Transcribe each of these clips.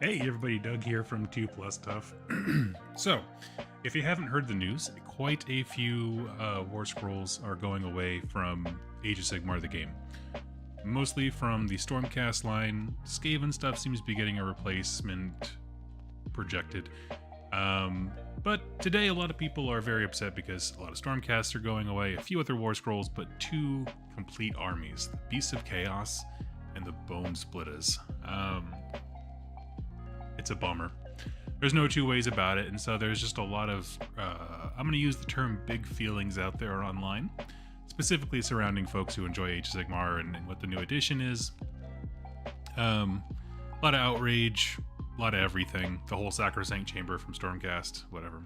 Hey everybody, Doug here from 2 Plus Stuff. So, if you haven't heard the news, quite a few War Scrolls are going away from Age of Sigmar the game. Mostly from the Stormcast line. Skaven stuff seems to be getting a replacement projected. But today a lot of people are very upset because a lot of Stormcasts are going away, a few other War Scrolls, but 2 complete armies, the Beasts of Chaos and the Bone Splitters. It's a bummer. There's no two ways about it, and so there's just a lot of, I'm going to use the term big feelings out there online, specifically surrounding folks who enjoy Age of Sigmar and what the new edition is. A lot of outrage, a lot of everything, the whole Sacrosanct Chamber from Stormcast, whatever.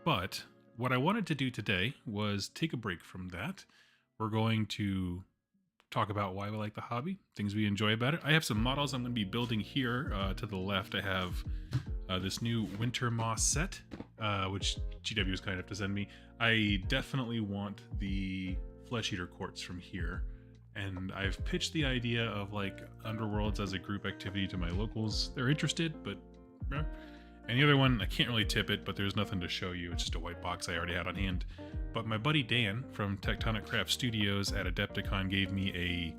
But what I wanted to do today was take a break from that. We're going to talk about why we like the hobby, things we enjoy about it. I have some models I'm going to be building here. To the left, I have this new Winter Moss set, which GW was kind enough to send me. I definitely want the Flesh Eater Quartz from here, and I've pitched the idea of like Underworlds as a group activity to my locals. They're interested, but and the other one, I can't really tip it, but there's nothing to show you. It's just a white box I already had on hand. But my buddy Dan from Tectonic Craft Studios at Adepticon gave me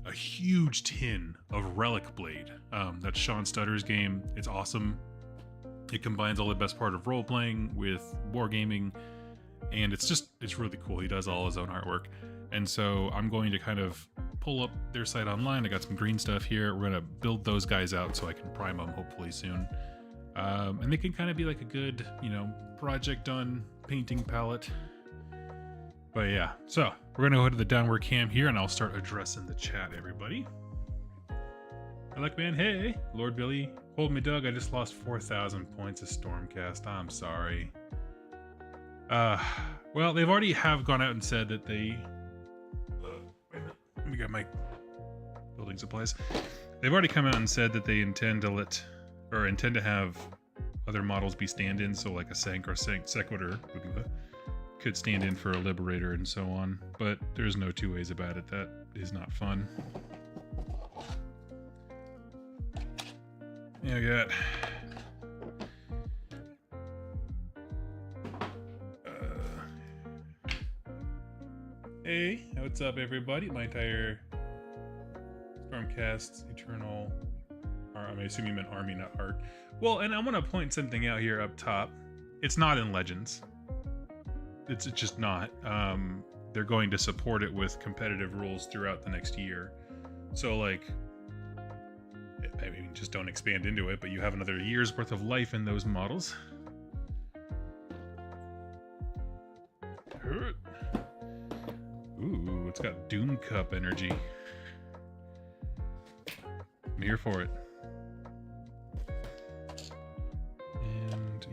a huge tin of Relic Blade. That's Sean Stutter's game. It's awesome. It combines all the best part of role-playing with wargaming, and it's really cool. He does all his own artwork. And so I'm going to kind of pull up their site online. I got some green stuff here. We're going to build those guys out so I can prime them hopefully soon. And they can kind of be like a good, project done painting palette. But yeah, so we're going to go to the downward cam here and I'll start addressing the chat, everybody. Relic Man, hey. Lord Billy, hold me, Doug. I just lost 4,000 points of Stormcast. I'm sorry. Well, they've already gone out and said that they... let me get my building supplies. They've already come out and said that they intend to have other models be stand-ins, so like a Sank or Sequitur could stand in for a Liberator and so on, but there's no two ways about it. That is not fun. Yeah, I got... Hey, what's up everybody? My entire Stormcast Eternal... I assume you meant army, not art. Well, and I want to point something out here up top. It's not in Legends. It's just not. They're going to support it with competitive rules throughout the next year. So, like, I mean, just don't expand into it, but you have another year's worth of life in those models. Ooh, it's got Doom Cup energy. I'm here for it.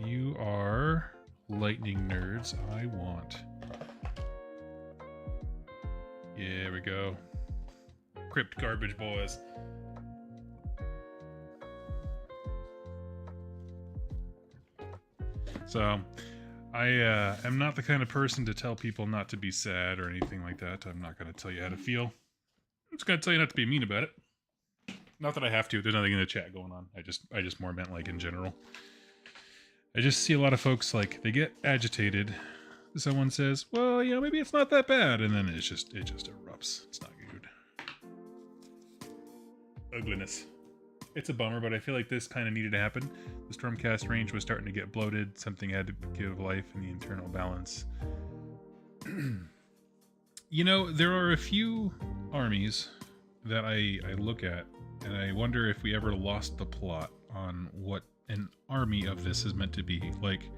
You are lightning nerds I want. Yeah, we go. Crypt garbage boys. So, I am not the kind of person to tell people not to be sad or anything like that. I'm not going to tell you how to feel. I'm just going to tell you not to be mean about it. Not that I have to. There's nothing in the chat going on. I just more meant like in general. I just see a lot of folks, like, they get agitated. Someone says, well, maybe it's not that bad. And then it just erupts. It's not good. Ugliness. It's a bummer, but I feel like this kind of needed to happen. The Stormcast range was starting to get bloated. Something had to give life in the internal balance. There are a few armies that I look at, and I wonder if we ever lost the plot on what an army of this is meant to be. Like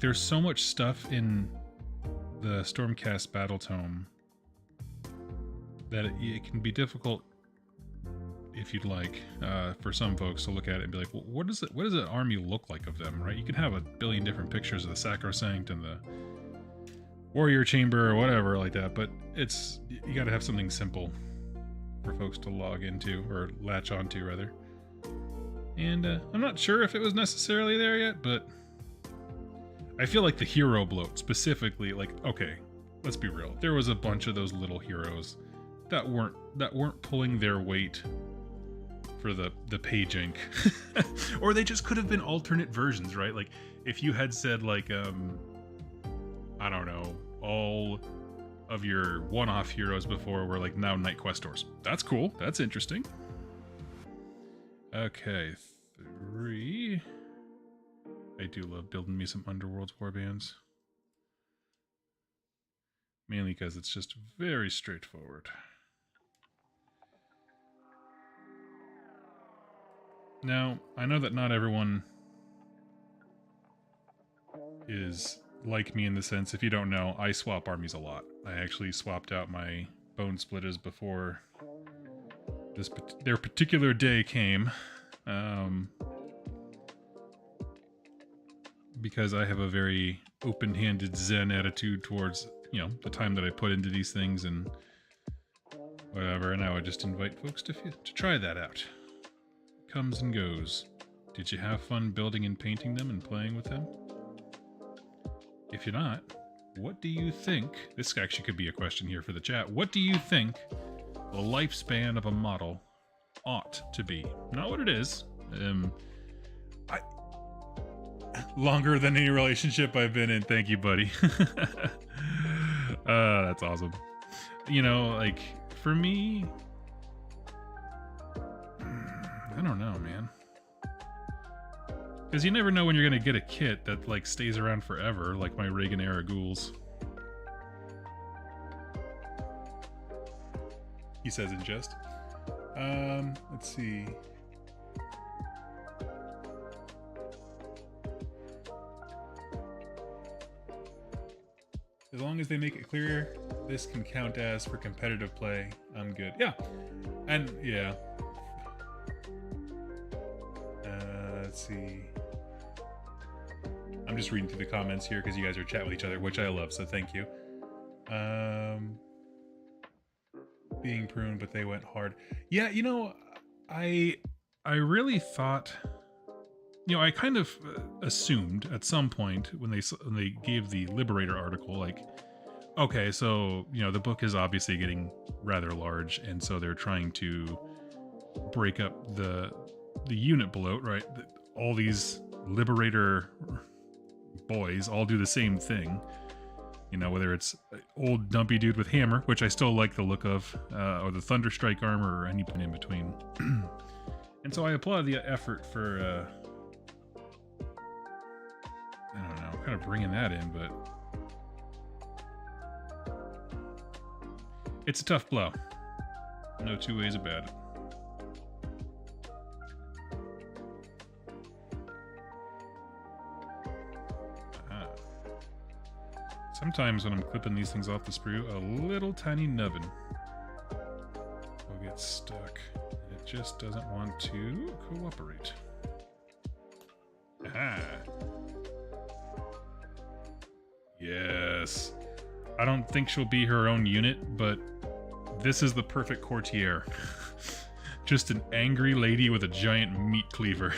there's so much stuff in the Stormcast battle tome that it can be difficult, if you'd like, for some folks to look at it and be like, well, what does an army look like of them, right? You can have a billion different pictures of the Sacrosanct and the Warrior Chamber or whatever like that, but you got to have something simple for folks to log into, or latch onto rather. And I'm not sure if it was necessarily there yet, but I feel like the hero bloat specifically, like, okay, let's be real. There was a bunch of those little heroes that weren't pulling their weight for the page ink. Or they just could have been alternate versions, right? Like if you had said like I don't know, all of your one-off heroes before were like now Night Questors. That's cool. That's interesting. Okay, 3. I do love building me some Underworlds warbands. Mainly because it's just very straightforward. Now, I know that not everyone is like me in the sense, if you don't know, I swap armies a lot. I actually swapped out my bone splitters before their particular day came. Because I have a very open-handed Zen attitude towards, you know, the time that I put into these things and whatever, and I would just invite folks to try that out. Comes and goes. Did you have fun building and painting them and playing with them? If you're not, what do you think? This actually could be a question here for the chat. What do you think the lifespan of a model ought to be? Not what it is. Longer than any relationship I've been in. Thank you, buddy. That's awesome. You know, like, for me, I don't know, man. Because you never know when you're going to get a kit that, like, stays around forever, like my Reagan-era ghouls. He says in jest. Let's see. As long as they make it clear this can count as for competitive play, I'm good. Yeah. And, yeah. Let's see. I'm just reading through the comments here because you guys are chatting with each other, which I love, so thank you. Being pruned, but they went hard. Yeah, you know, I really thought... You know, I kind of assumed at some point when they gave the Liberator article, like, okay, so, you know, the book is obviously getting rather large, and so they're trying to break up the unit bloat, right? All these Liberator boys all do the same thing. You know, whether it's old dumpy dude with hammer, which I still like the look of, or the Thunderstrike armor, or anything in between. And so I applaud the effort for... I don't know, kind of bringing that in, but it's a tough blow. No two ways about it. Sometimes when I'm clipping these things off the sprue, a little tiny nubbin will get stuck. It just doesn't want to cooperate. Aha! Yes. I don't think she'll be her own unit, but this is the perfect courtier. Just an angry lady with a giant meat cleaver.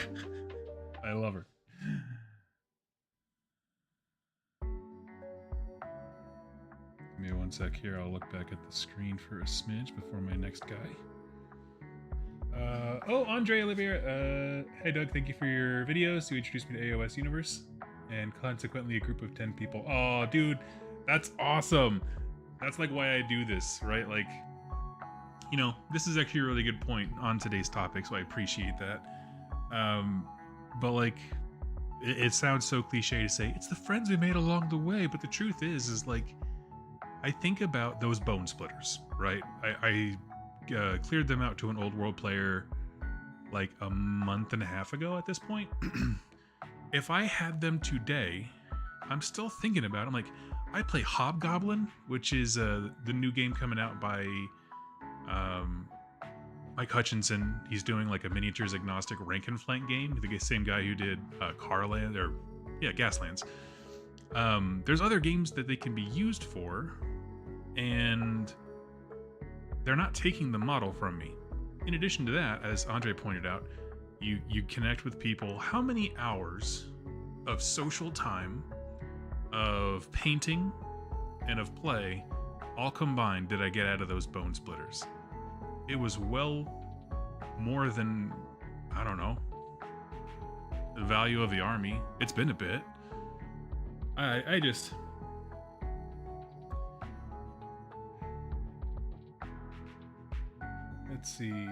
I love her. Give me one sec here. I'll look back at the screen for a smidge before my next guy. Oh, Andre Olivier. Hey, Doug. Thank you for your videos. You introduced me to AOS Universe. And consequently a group of 10 people. Oh, dude, that's awesome. That's like why I do this, right? Like, you know, this is actually a really good point on today's topic, so I appreciate that. But like, it sounds so cliche to say, it's the friends we made along the way, but the truth is like, I think about those bone splitters, right? I cleared them out to an old world player like a month and a half ago at this point. If I had them today, I'm still thinking about it. I'm like, I play Hobgoblin, which is the new game coming out by Mike Hutchinson. He's doing like a miniatures agnostic rank and flank game. The same guy who did Gaslands. There's other games that they can be used for, and they're not taking the model from me. In addition to that, as Andre pointed out, you connect with people. How many hours of social time, of painting, and of play all combined did I get out of those bone splitters? It was well more than, I don't know, the value of the army. It's been a bit. I just... Let's see.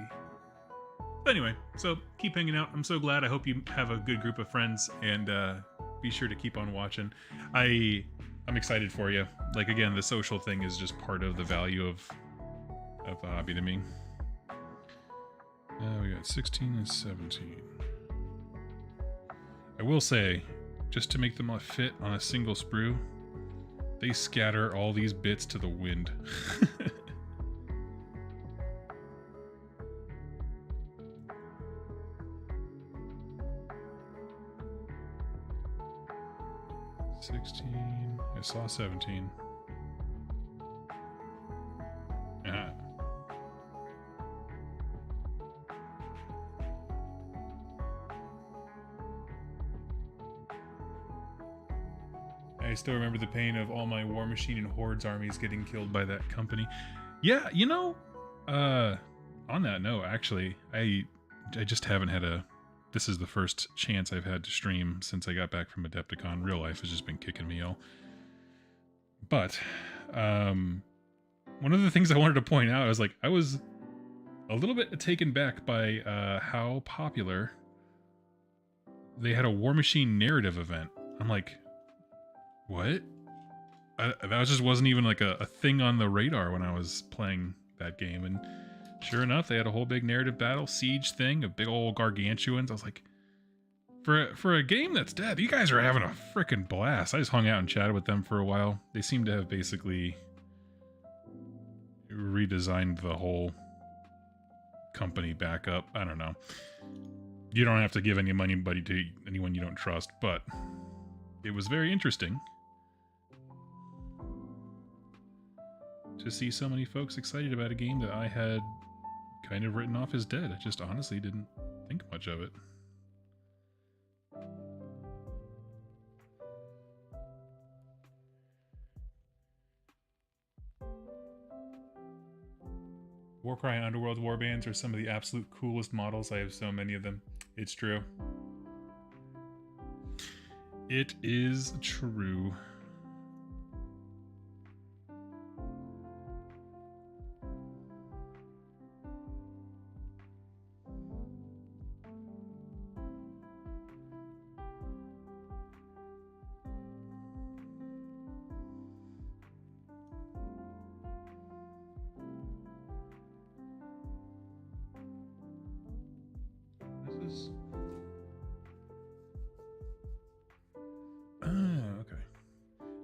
Anyway, so keep hanging out. I'm so glad. I hope you have a good group of friends, and be sure to keep on watching. I'm excited for you. Like, again, the social thing is just part of the value of the hobby to me. We got 16 and 17. I will say, just to make them all fit on a single sprue, they scatter all these bits to the wind. I saw 17. Yeah. I still remember the pain of all my War Machine and Hordes armies getting killed by that company. Yeah, you know, on that note, actually, I just haven't had a... This is the first chance I've had to stream since I got back from Adepticon. Real life has just been kicking me ill. But one of the things I wanted to point out, I was a little bit taken back by how popular they had a War Machine narrative event. I'm like, what? That just wasn't even like a thing on the radar when I was playing that game. And sure enough, they had a whole big narrative battle, siege thing of big old gargantuans. I was like, for a game that's dead, you guys are having a freaking blast. I just hung out and chatted with them for a while. They seem to have basically redesigned the whole company back up. I don't know. You don't have to give any money to anyone you don't trust, but it was very interesting to see so many folks excited about a game that I had kind of written off as dead. I just honestly didn't think much of it. Warcry and Underworld warbands are some of the absolute coolest models. I have so many of them. It's true. It is true.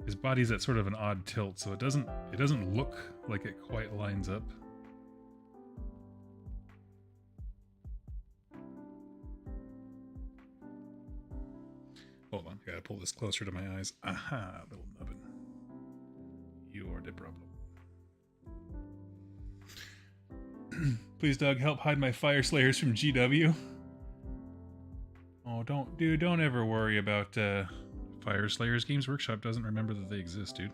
His body's at sort of an odd tilt, so it doesn't look like it quite lines up. Hold on, gotta pull this closer to my eyes. Aha, little nubbin. You're the problem. Please, Doug, help hide my Fire Slayers from GW. Oh, don't ever worry about Fire Slayers. Games Workshop doesn't remember that they exist, dude.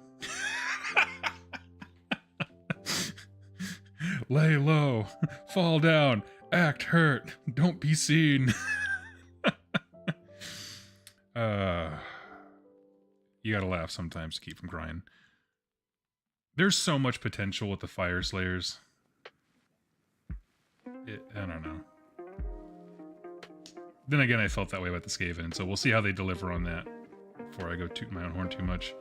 Lay low, fall down, act hurt, don't be seen. You gotta laugh sometimes to keep from crying. There's so much potential with the Fire Slayers. I don't know. Then again, I felt that way about the Skaven, so we'll see how they deliver on that before I go toot my own horn too much.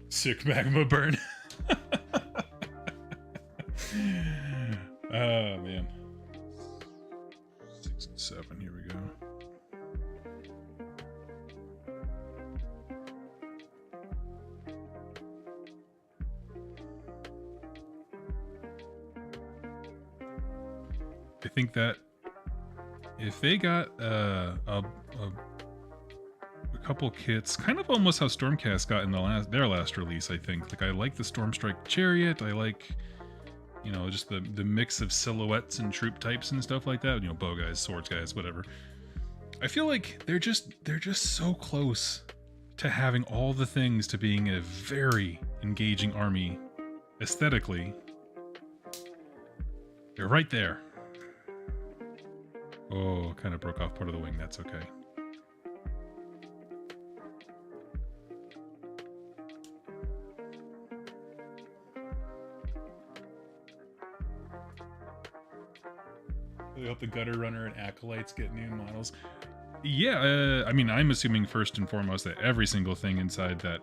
Sick magma burn. Oh, man. 6 and 7, here we go. I think that if they got a couple kits, kind of almost how Stormcast got in their last release, I think. Like, I like the Stormstrike Chariot. I like you know, just the mix of silhouettes and troop types and stuff like that. You know, bow guys, swords guys, whatever. I feel like they're just so close to having all the things to being a very engaging army aesthetically. They're right there. Oh, kind of broke off part of the wing. That's okay. I hope the Gutter Runner and Acolytes get new models. Yeah, I mean, I'm assuming first and foremost that every single thing inside that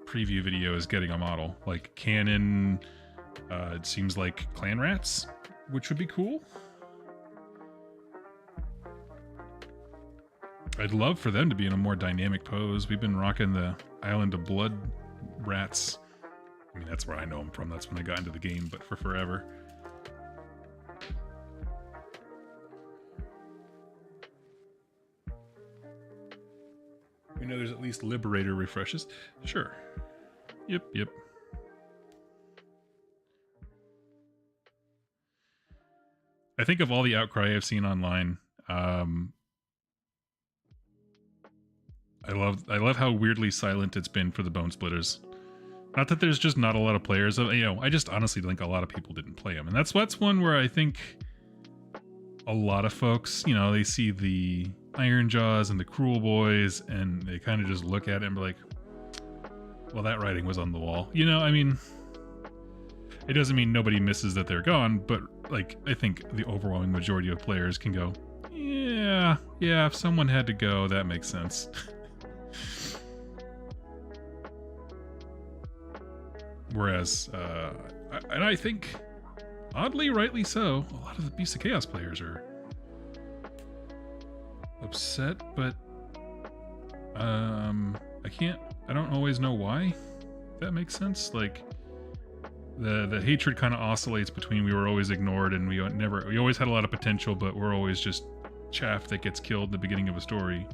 preview video is getting a model. Like Cannon, it seems like Clan Rats, which would be cool. I'd love for them to be in a more dynamic pose. We've been rocking the Island of Blood Rats. I mean, that's where I know them from. That's when I got into the game, but for forever. We know there's at least Liberator refreshes. Sure. Yep. I think of all the outcry I've seen online, I love how weirdly silent it's been for the Bone Splitters. Not that there's just not a lot of players. You know, I just honestly think a lot of people didn't play them, and that's one where I think a lot of folks, you know, they see the Iron Jaws and the Cruel Boys, and they kind of just look at it and be like, well, that writing was on the wall. You know, I mean, it doesn't mean nobody misses that they're gone, but like, I think the overwhelming majority of players can go, yeah, if someone had to go, that makes sense. Whereas, and I think, oddly, rightly so, a lot of the Beasts of Chaos players are upset, but I don't always know why. If that makes sense. Like, the hatred kind of oscillates between we were always ignored and we always had a lot of potential, but we're always just chaff that gets killed in the beginning of a story,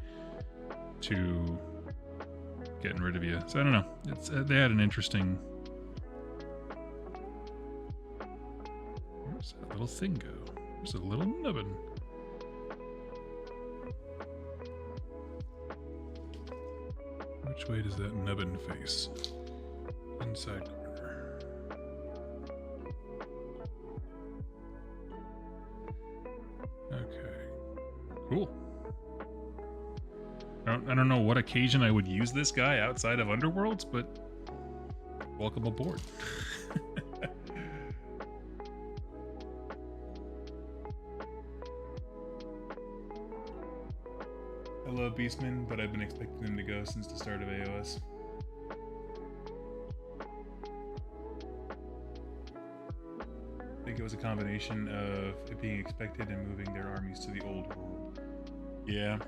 to getting rid of you. So I don't know. It's they had an interesting. Where's that little thing go? There's a little nubbin. Which way does that nubbin face? Inside corner. Okay. Cool. I don't know what occasion I would use this guy outside of Underworlds, but welcome aboard. I love Beastmen, but I've been expecting them to go since the start of AOS. I think it was a combination of it being expected and moving their armies to the old world. Yeah.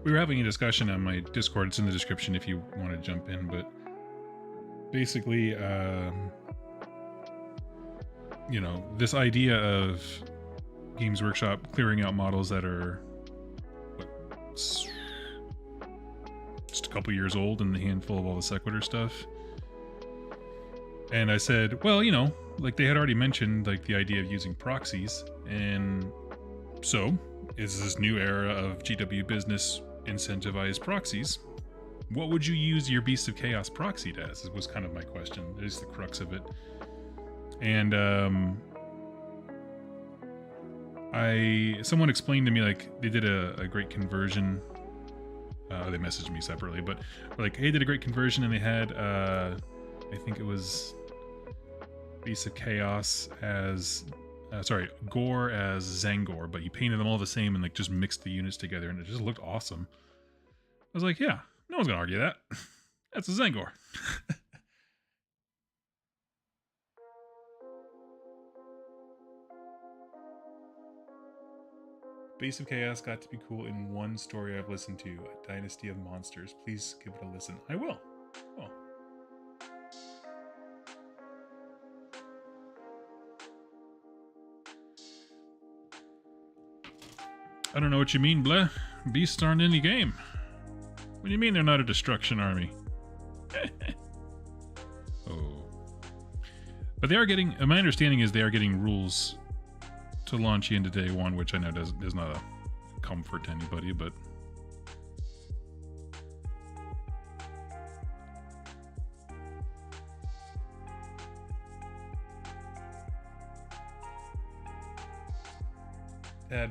We were having a discussion on my Discord. It's in the description if you want to jump in, but basically, you know, this idea of Games Workshop clearing out models that are just a couple years old and the handful of all the Sequitur stuff. And I said, well, you know, like they had already mentioned like the idea of using proxies, and so is this new era of GW business incentivized proxies? What would you use your Beast of Chaos proxied as? It was kind of my question. It is the crux of it. And someone explained to me, like, they did a great conversion. They messaged me separately, but like, hey, did a great conversion, and they had I think it was Beast of Chaos as Gore as Zangor, but he painted them all the same and like just mixed the units together, and it just looked awesome. I was like, yeah, no one's gonna argue that. That's a Zangor. Beast of Chaos got to be cool in one story I've listened to, A Dynasty of Monsters. Please give it a listen. I will. Oh. I don't know what you mean, bleh. Beasts aren't in the game. What do you mean they're not a destruction army? But they are getting, my understanding is they are getting rules to launch you into day one, which I know is not a comfort to anybody, but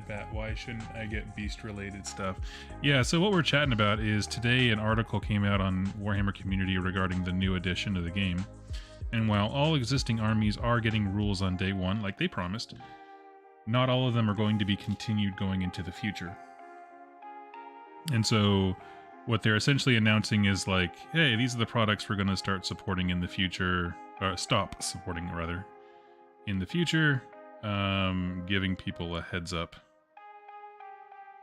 Bat, why shouldn't I get beast related stuff? Yeah, so what we're chatting about is today an article came out on Warhammer Community regarding the new edition of the game. And while all existing armies are getting rules on day one, like they promised, not all of them are going to be continued going into the future. And so what they're essentially announcing is like, hey, these are the products we're going to start supporting in the future, or stop supporting rather, in the future. Giving people a heads up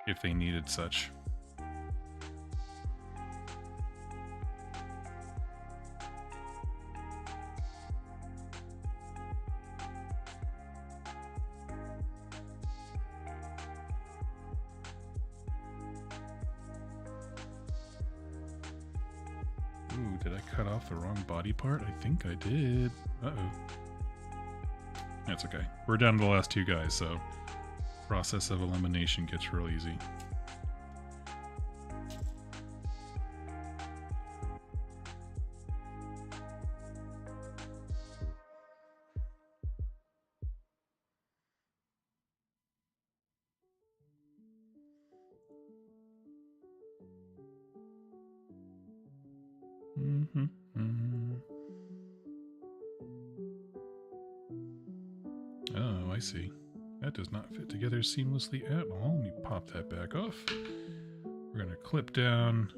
if they needed such. Ooh, did I cut off the wrong body part? I think I did. Uh-oh. That's okay. We're down to the last two guys, so process of elimination gets real easy. Oh, I see. That does not fit together seamlessly at all. Let me pop that back off. We're going to clip down.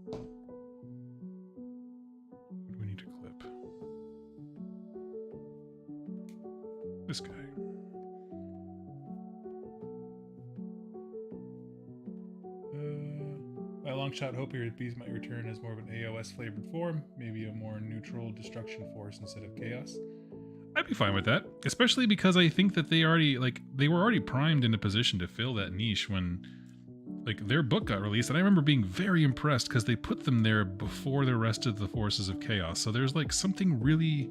What do we need to clip? This guy. My long shot hope here that bees might return as more of an AOS flavored form, maybe a more neutral destruction force instead of chaos. I'd be fine with that, especially because I think that they were already primed into position to fill that niche when their book got released, and I remember being very impressed because they put them there before the rest of the forces of chaos. So there's something really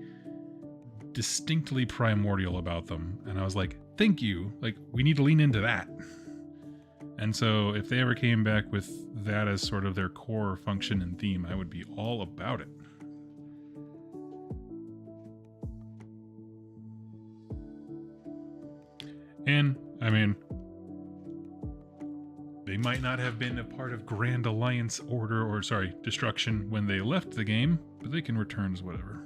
distinctly primordial about them, and I was like, thank you, we need to lean into that. And so if they ever came back with that as sort of their core function and theme, I would be all about it. And, I mean, they might not have been a part of Grand Alliance Order, or sorry, Destruction when they left the game, but they can return as whatever.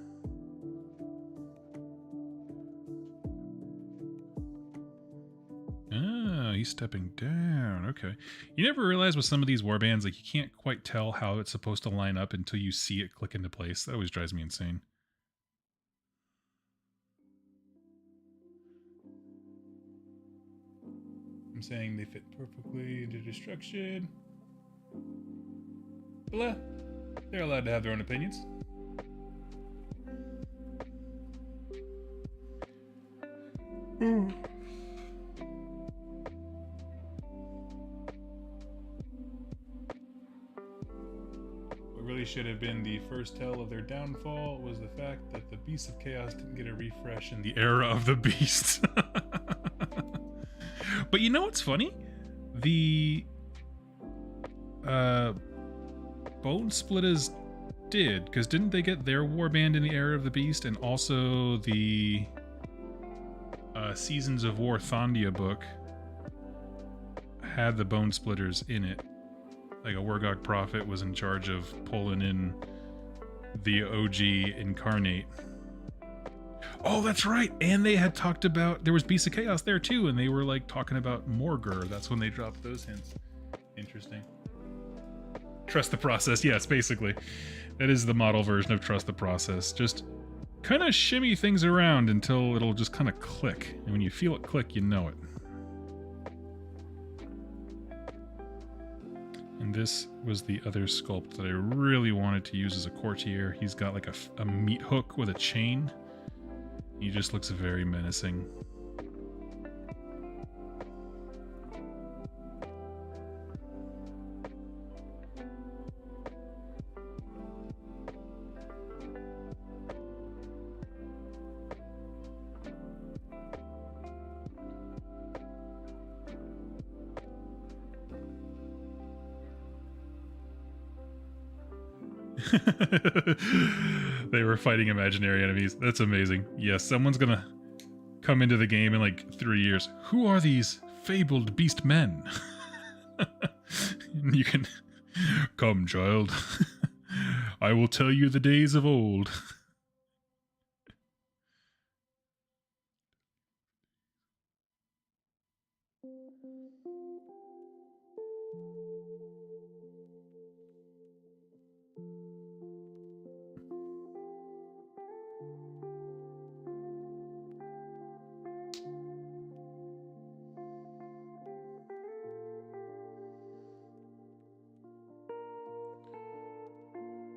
Ah, he's stepping down. Okay. You never realize with some of these warbands, you can't quite tell how it's supposed to line up until you see it click into place. That always drives me insane. I'm saying they fit perfectly into Destruction. Blah. They're allowed to have their own opinions. What really should have been the first tell of their downfall was the fact that the Beasts of Chaos didn't get a refresh in the era of the Beasts. But you know what's funny? The Bone Splitters did, because didn't they get their warband in the era of the Beast, and also the Seasons of War Thondia book had the Bone Splitters in it. A Wargog Prophet was in charge of pulling in the OG Incarnate. Oh, that's right. And they had talked about, there was Beast of Chaos there too, and they were talking about Morgur. That's when they dropped those hints. Interesting. Trust the process. Yes, basically. That is the model version of trust the process. Just kind of shimmy things around until it'll just kind of click. And when you feel it click, you know it. And this was the other sculpt that I really wanted to use as a courtier. He's got a meat hook with a chain. He just looks very menacing. They were fighting imaginary enemies. That's amazing. Yes, someone's gonna come into the game in like 3 years. Who are these fabled beast men? You can come, child. I will tell you the days of old.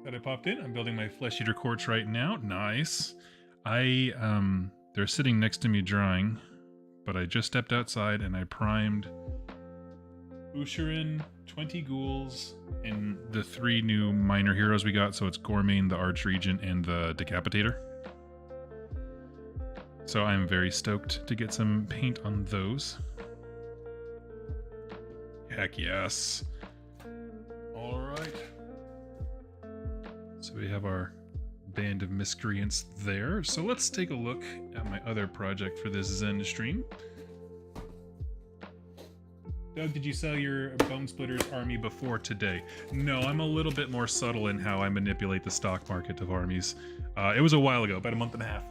That I popped in. I'm building my flesh eater quartz right now. Nice. They're sitting next to me drying, but I just stepped outside and I primed Ushirin, 20 ghouls, and the 3 new minor heroes we got. So it's Gormain, the Arch Regent, and the Decapitator. So I'm very stoked to get some paint on those. Heck yes. All right. So we have our band of miscreants there. So let's take a look at my other project for this Zen stream. Doug, did you sell your Bone Splitters army before today? No, I'm a little bit more subtle in how I manipulate the stock market of armies. It was a while ago, about a month and a half.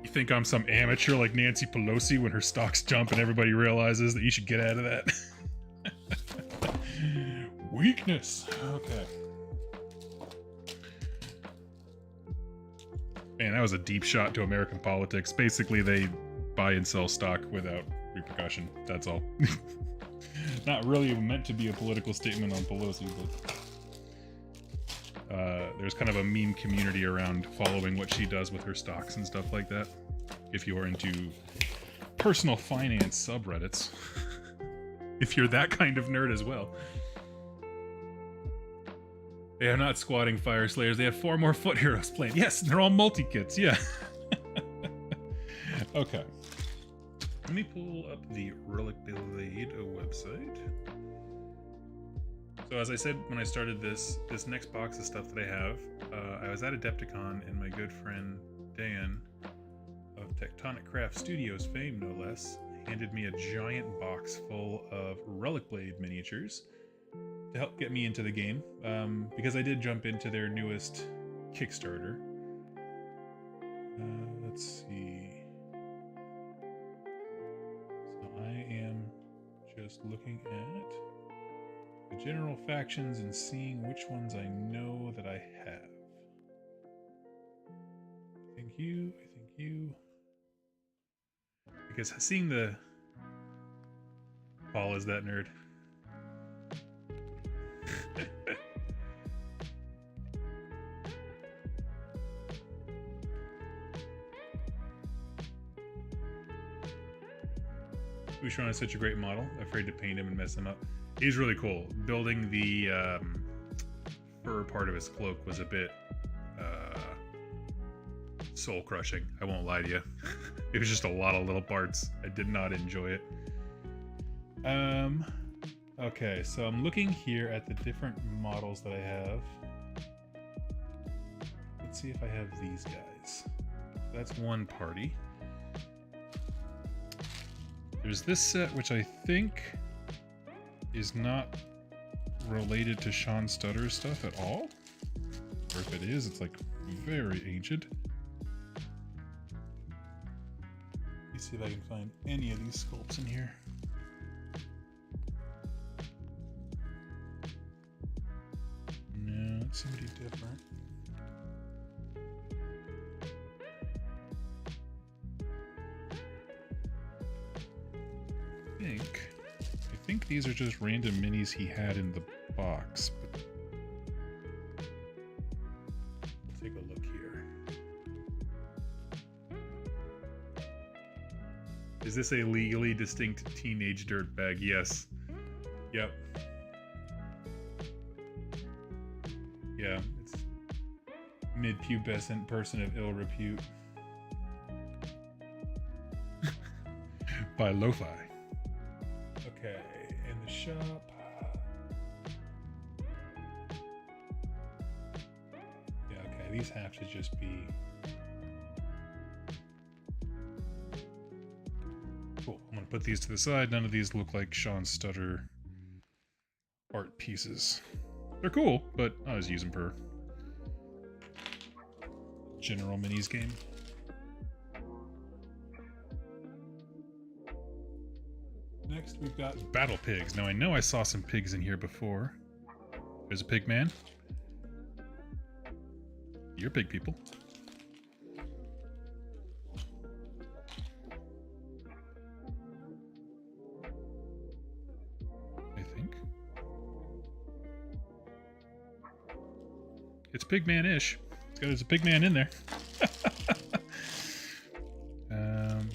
You think I'm some amateur like Nancy Pelosi when her stocks jump and everybody realizes that you should get out of that? Weakness. Okay. Man, that was a deep shot to American politics. Basically, they buy and sell stock without repercussion. That's all. Not really meant to be a political statement on Pelosi, but there's kind of a meme community around following what she does with her stocks and stuff like that. If you're into personal finance subreddits. If you're that kind of nerd as well. They are not squatting Fire Slayers. They have 4 more foot heroes playing. Yes, they're all multi-kits. Yeah. Okay. Let me pull up the Relic Blade website. So as I said when I started this next box of stuff that I have, I was at Adepticon and my good friend Dan of Tectonic Craft Studios fame, no less, handed me a giant box full of Relic Blade miniatures to help get me into the game, because I did jump into their newest Kickstarter. Let's see. So I am just looking at the general factions and seeing which ones I know that I have. I think you. Because seeing the... Paul is that nerd. Ushirin is such a great model. Afraid to paint him and mess him up. He's really cool. Building the fur part of his cloak was a bit soul crushing. I won't lie to you. It was just a lot of little parts. I did not enjoy it. Okay, so I'm looking here at the different models that I have. Let's see if I have these guys. That's one party. There's this set, which I think is not related to Sean Stutter's stuff at all. Or if it is, it's like very ancient. Let's see if I can find any of these sculpts in here. No, it's somebody different. I think these are just random minis he had in the box. But we'll take a look here. Is this a legally distinct teenage dirtbag? Yes. Yep. Yeah, it's mid-pubescent person of ill repute. By Lo-Fi. Okay, and the shop. Yeah, okay, these have to just be... Cool, I'm gonna put these to the side. None of these look like Sean Stutter art pieces. They're cool, but I'll just use them for general minis game. Next, we've got battle pigs. Now, I know I saw some pigs in here before. There's a pig man. You're pig people. I think. It's pigman-ish. There's a pigman in there.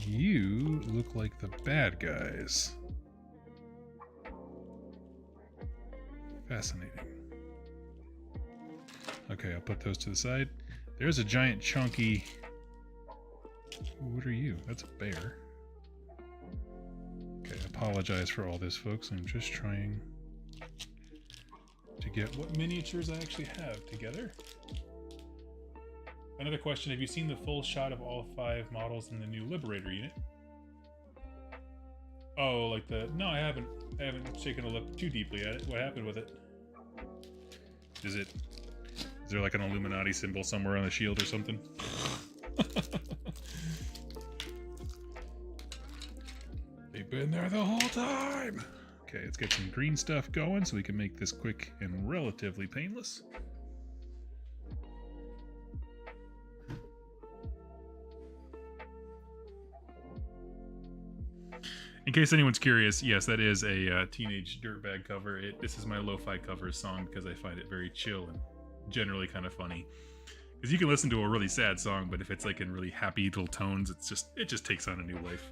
You look like the bad guys. Fascinating. Okay, I'll put those to the side. There's a giant chunky... What are you? That's a bear. Okay, I apologize for all this, folks. I'm just trying to get what miniatures I actually have together. Another question, have you seen the full shot of all 5 models in the new Liberator unit? Oh, like the... No, I haven't taken a look too deeply at it. What happened with it? Is there like an Illuminati symbol somewhere on the shield or something? They've been there the whole time! Okay, let's get some green stuff going so we can make this quick and relatively painless. In case anyone's curious, yes, that is a Teenage Dirtbag cover. This is my lo-fi cover song because I find it very chill and generally kind of funny. Because you can listen to a really sad song, but if it's like in really happy little tones, it just takes on a new life.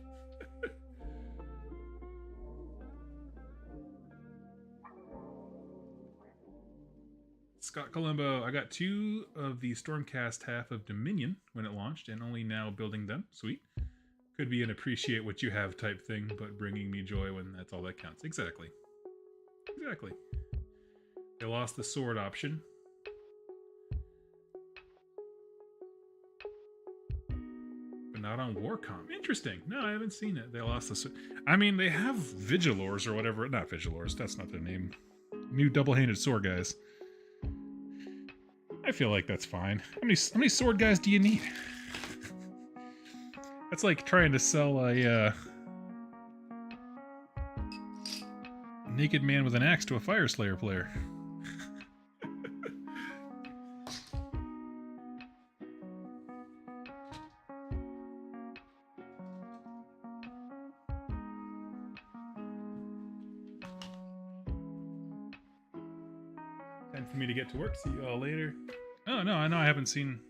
Scott Colombo, I got 2 of the Stormcast half of Dominion when it launched, and only now building them. Sweet. Could be an appreciate what you have type thing, but bringing me joy when that's all that counts. Exactly. Exactly. They lost the sword option. But not on Warcom. Interesting. No, I haven't seen it. They lost the sword. I mean, they have Vigilors or whatever. Not Vigilors. That's not their name. New double-handed sword guys. I feel like that's fine. How many sword guys do you need? That's like trying to sell a naked man with an axe to a Fire Slayer player. Time for me to get to work. See you all later. Oh, no, I know I haven't seen...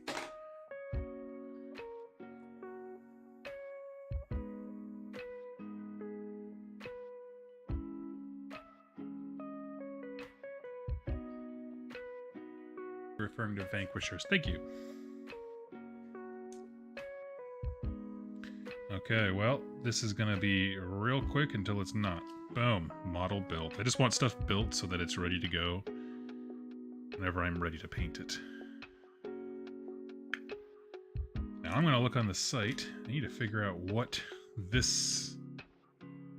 Referring to Vanquishers. Thank you. Okay, well, this is going to be real quick until it's not. Boom. Model built. I just want stuff built so that it's ready to go whenever I'm ready to paint it. Now I'm going to look on the site. I need to figure out what this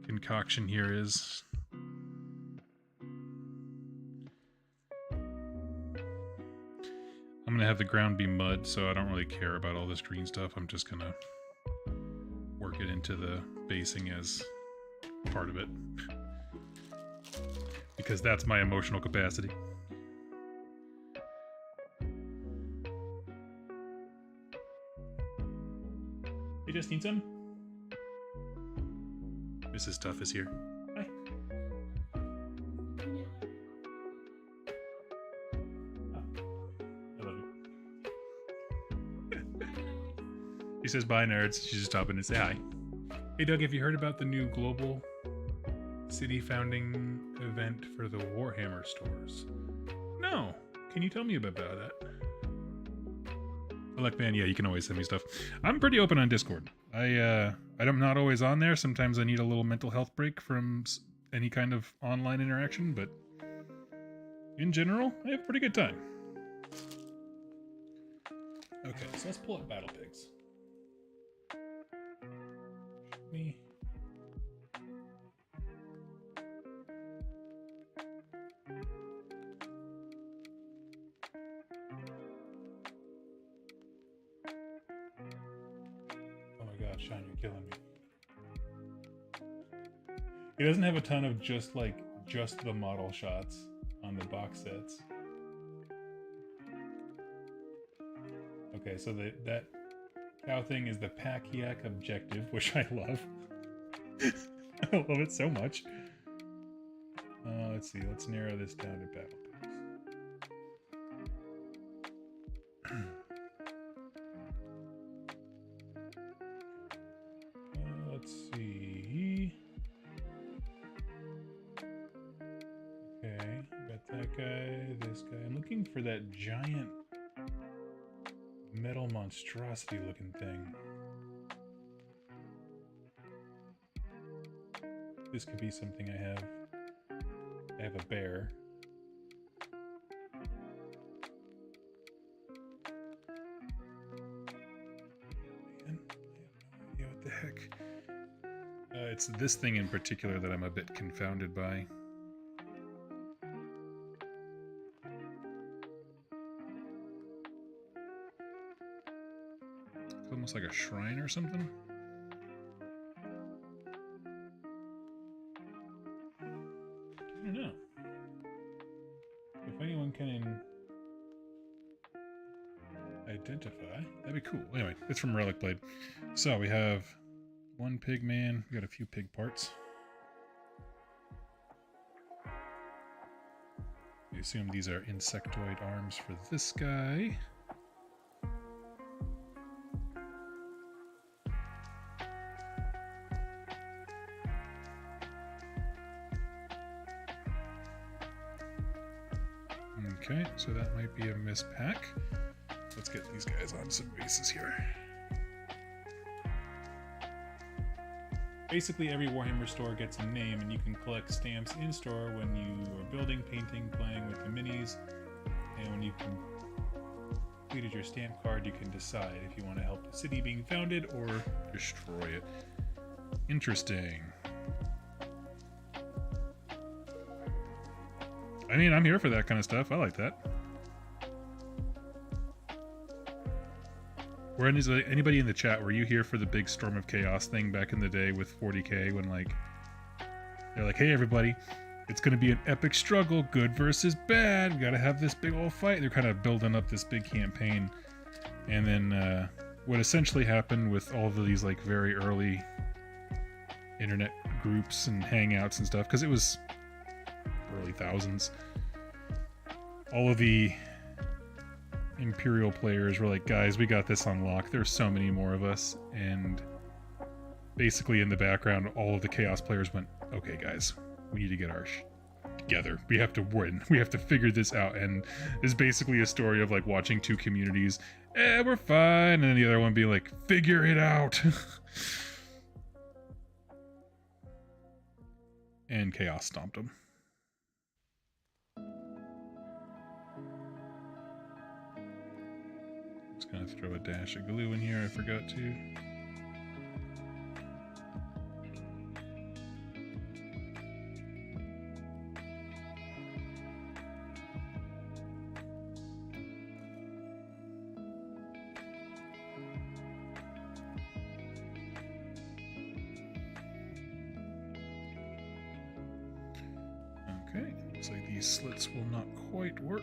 concoction here is. I'm gonna have the ground be mud, so I don't really care about all this green stuff. I'm just gonna work it into the basing as part of it. Because that's my emotional capacity. You just need some? Mrs. Tuff is here. Hi. She says, bye, nerds. She's just stopping to say hi. Hey, Doug, have you heard about the new global city founding event for the Warhammer stores? No. Can you tell me about that? Elect Man, yeah, you can always send me stuff. I'm pretty open on Discord. I'm not always on there. Sometimes I need a little mental health break from any kind of online interaction, but in general, I have a pretty good time. Okay, so let's pull up Battle Pigs. Me. Oh my god, Sean, you're killing me. He doesn't have a ton of just the model shots on the box sets. Okay, so that cow thing is the Pakiak objective, which I love. I love it so much. Let's see, let's narrow this down to Battle Pigs. Let's see. Okay, got that guy, this guy. I'm looking for that giant metal monstrosity looking thing. This could be something I have. I have a bear. Man, I have no idea what the heck. It's this thing in particular that I'm a bit confounded by. It's almost like a shrine or something. I don't know. If anyone can identify, that'd be cool. Anyway, it's from Relic Blade. So we have one pig man. We got a few pig parts. We assume these are insectoid arms for this guy. Okay, so that might be a mispack. Let's get these guys on some bases here. Basically, every Warhammer store gets a name, and you can collect stamps in-store when you are building, painting, playing with the minis. And when you completed your stamp card, you can decide if you want to help the city being founded or destroy it. Interesting. I mean, I'm here for that kind of stuff. I like that. Were anybody in the chat, were you here for the big Storm of Chaos thing back in the day with 40k when they're like, hey everybody, it's going to be an epic struggle, good versus bad, we got to have this big old fight. They're kind of building up this big campaign. And then what essentially happened with all of these very early internet groups and hangouts and stuff, because it was early thousands, all of the Imperial players were like, guys, we got this on lock, there's so many more of us. And basically in the background, all of the Chaos players went, okay guys, we need to get our together, we have to win, we have to figure this out. And it's basically a story of watching two communities, we're fine, and then the other one being like, figure it out. And Chaos stomped them. Just gonna throw a dash of glue in here, I forgot to. Okay, looks like these slits will not quite work.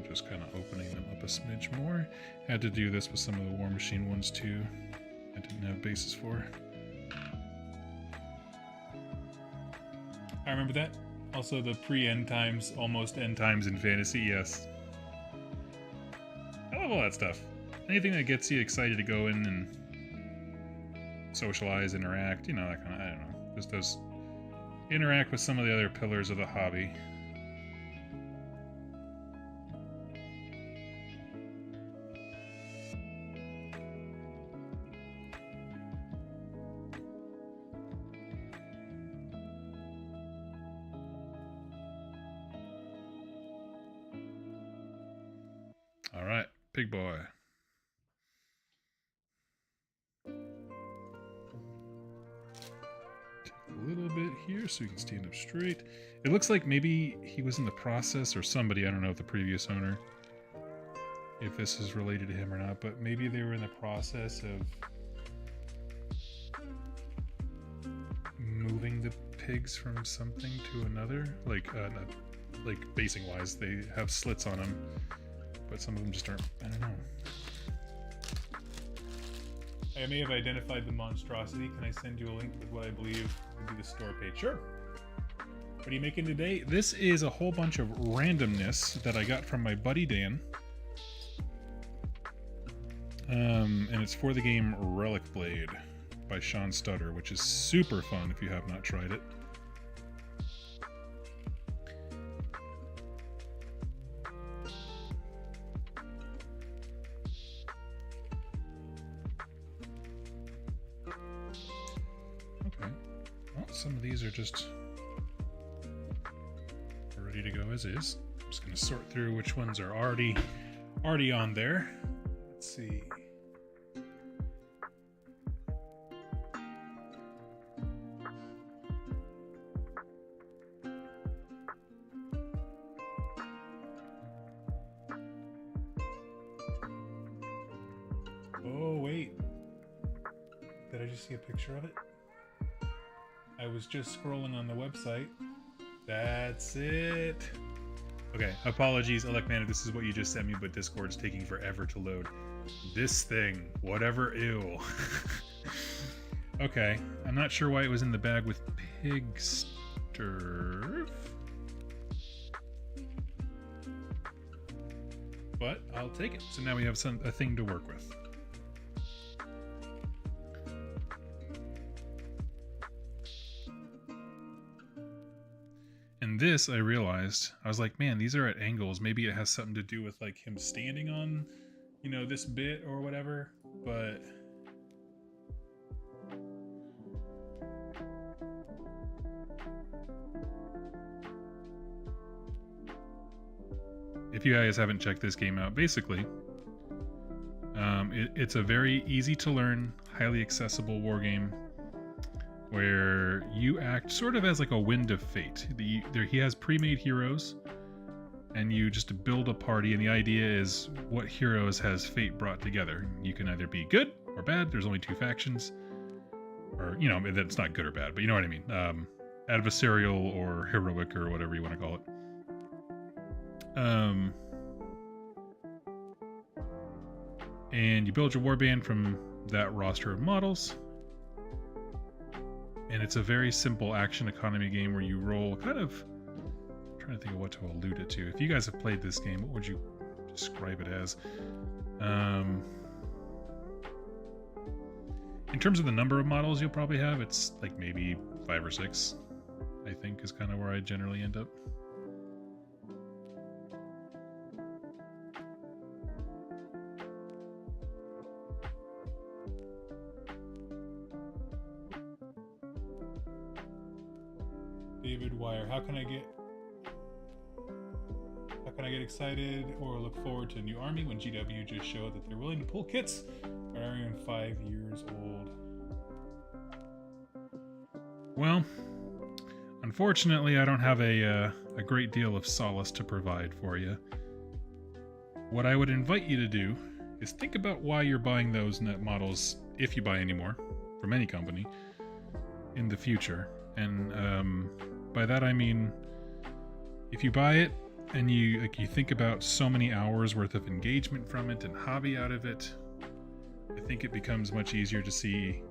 Just kind of opening them up a smidge more. Had to do this with some of the War Machine ones too. I didn't have bases for. I remember that. Also the pre-end times, almost end times in fantasy, yes. I love all that stuff. Anything that gets you excited to go in and socialize, interact, that kind of, I don't know. Just those, interact with some of the other pillars of the hobby. Pig boy. A little bit here so he can stand up straight. It looks like maybe he was in the process, or somebody, I don't know if the previous owner, if this is related to him or not, but maybe they were in the process of moving the pigs from something to another. Like basing wise, they have slits on them, but some of them just aren't, I don't know. I may have identified the monstrosity. Can I send you a link with what I believe would be the store page? Sure. What are you making today? This is a whole bunch of randomness that I got from my buddy Dan. And it's for the game Relic Blade by Sean Stutter, which is super fun if you have not tried it. Some of these are just ready to go as is. I'm just going to sort through which ones are already on there. Let's see. Oh, wait. Did I just see a picture of it? I was just scrolling on the website. That's it. Okay, apologies, Electman, if this is what you just sent me, but Discord's taking forever to load. This thing, whatever, ew. Okay, I'm not sure why it was in the bag with pig sturf. But I'll take it. So now we have a thing to work with. And this, I realized, I was like, man, these are at angles. Maybe it has something to do with like him standing on, you know, this bit or whatever, but if you guys haven't checked this game out, basically, it's a very easy to learn, highly accessible war game where you act sort of as like a wind of fate. He has pre-made heroes, and you just build a party, and the idea is what heroes has fate brought together. You can either be good or bad. There's only two factions, or, you know, that's not good or bad, but you know what I mean. Adversarial or heroic or whatever you want to call it. And you build your warband from that roster of models. And it's a very simple action economy game where you roll kind of... I'm trying to think of what to allude it to. If you guys have played this game, what would you describe it as? In terms of the number of models you'll probably have, it's like maybe 5 or 6, I think, is kind of where I generally end up. David Wire, how can I get excited or look forward to a new army when GW just showed that they're willing to pull kits but are even 5 years old? Well, unfortunately, I don't have a great deal of solace to provide for you. What I would invite you to do is think about why you're buying those net models, if you buy any more, from any company, in the future. And by that I mean, if you buy it and you think about so many hours worth of engagement from it and hobby out of it, I think it becomes much easier to see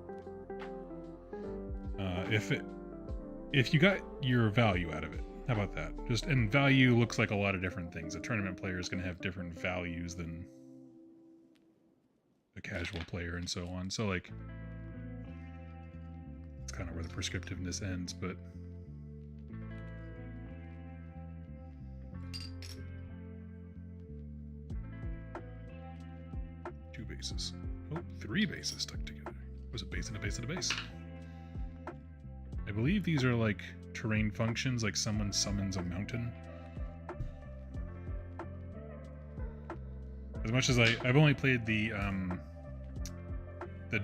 if you got your value out of it. How about that? And value looks like a lot of different things. A tournament player is going to have different values than a casual player and so on. So like, it's kind of where the prescriptiveness ends, but two bases. Oh, 3 bases stuck together. Was it base and a base and a base? I believe these are like terrain functions, like someone summons a mountain. As much as I've only played the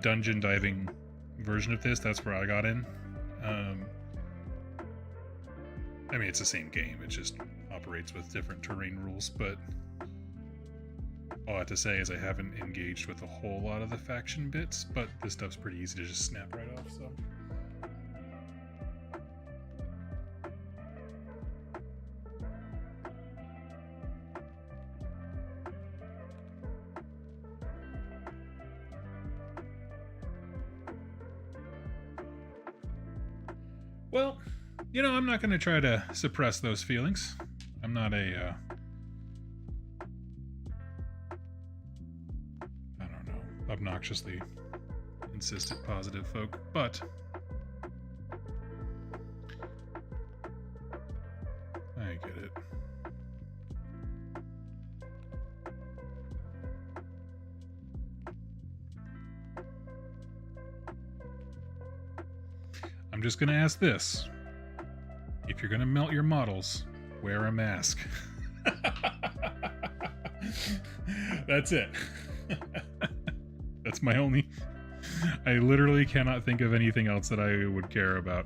dungeon diving version of this, that's where I got in. I mean, it's the same game, it just operates with different terrain rules, but all I have to say is I haven't engaged with a whole lot of the faction bits, but this stuff's pretty easy to just snap right off, so. Well, you know, I'm not going to try to suppress those feelings. I'm not a, I don't know, obnoxiously insistent positive folk, but I get it. I'm just going to ask this. If you're going to melt your models, wear a mask. That's it. That's my only... I literally cannot think of anything else that I would care about.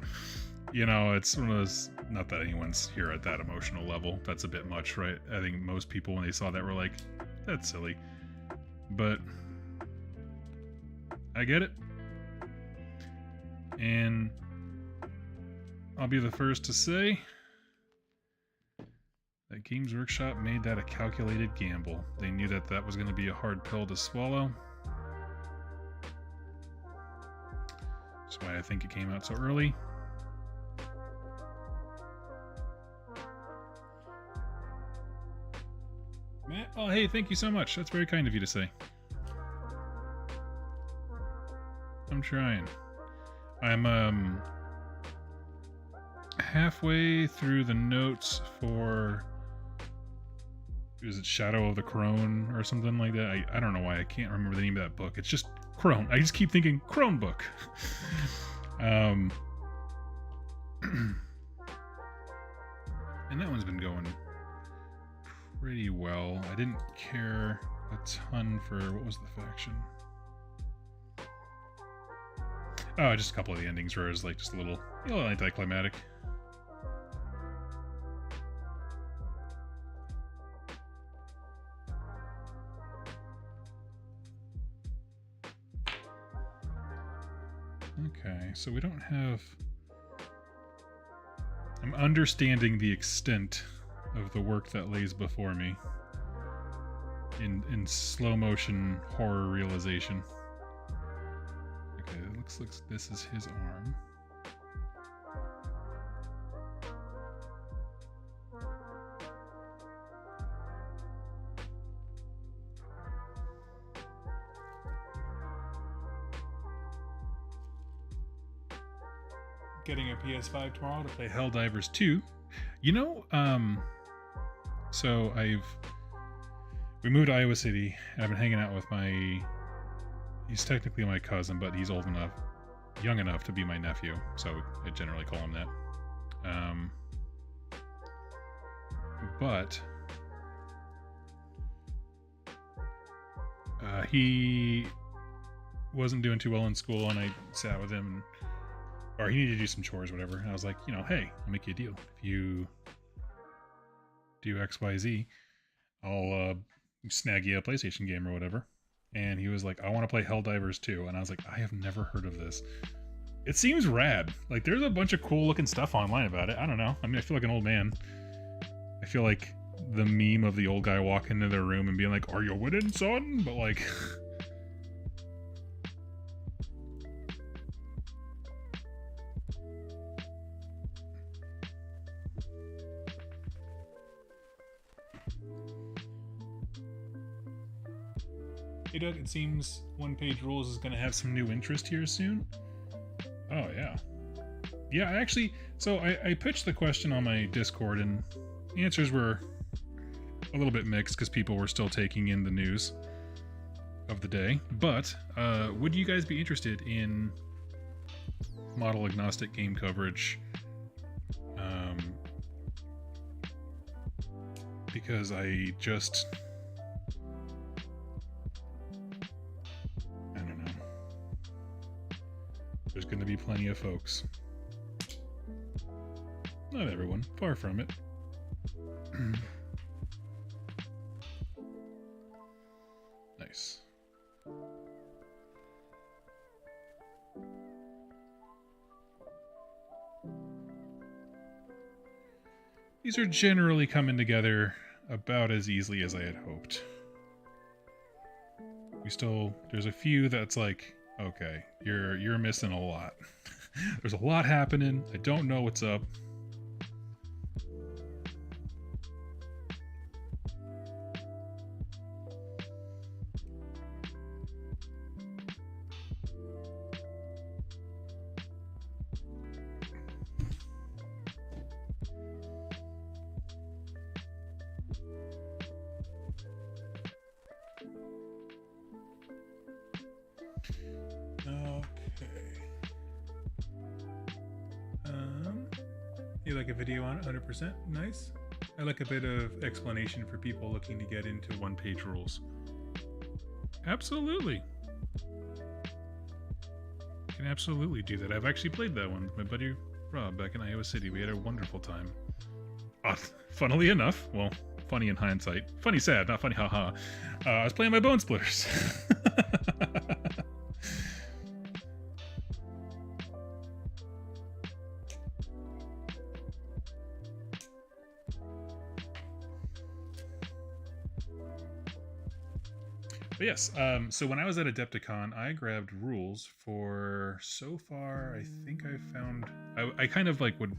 You know, it's one of those... Not that anyone's here at that emotional level. That's a bit much, right? I think most people, when they saw that, were like, that's silly. But... I get it. And... I'll be the first to say that Games Workshop made that a calculated gamble. They knew that that was going to be a hard pill to swallow. That's why I think it came out so early. Matt, oh hey, thank you so much. That's very kind of you to say. I'm trying. I'm halfway through the notes for, is it Shadow of the Crone or something like that? I don't know why I can't remember the name of that book. It's just Crone. I just keep thinking Crone book. And that one's been going pretty well. I didn't care a ton for, what was the faction? Oh, just a couple of the endings where it was like just a little anticlimactic. Okay, so we don't have... I'm understanding the extent of the work that lays before me in slow motion horror realization. Okay, it looks like this is his arm. Getting a PS5 tomorrow to play Helldivers 2. You know, so we moved to Iowa City. I've been hanging out with he's technically my cousin, but he's young enough to be my nephew, so I generally call him that. But he wasn't doing too well in school, and I sat with him, or he needed to do some chores, whatever. And I was like, you know, hey, I'll make you a deal. If you do XYZ, I'll snag you a PlayStation game or whatever. And he was like, I want to play Helldivers 2. And I was like, I have never heard of this. It seems rad. Like, there's a bunch of cool looking stuff online about it. I don't know. I mean, I feel like an old man. I feel like the meme of the old guy walking into their room and being like, are you winning, son? But like... Hey Doug, it seems One Page Rules is going to have some new interest here soon. Oh, yeah. Yeah, I actually... So I pitched the question on my Discord, and the answers were a little bit mixed because people were still taking in the news of the day. But would you guys be interested in model agnostic game coverage? Because I just... of folks. Not everyone, far from it. Nice. These are generally coming together about as easily as I had hoped. There's a few that's like, okay, you're missing a lot. There's a lot happening. I don't know what's up. You like a video on it? 100%? Nice. I like a bit of explanation for people looking to get into one-page rules. Absolutely. You can absolutely do that. I've actually played that one with my buddy Rob back in Iowa City. We had a wonderful time. Funnily enough, well, funny in hindsight. Funny sad, not funny haha. I was playing my Bone Splitters. But yes, so when I was at Adepticon, I grabbed rules for, so far, I think I found... I kind of like would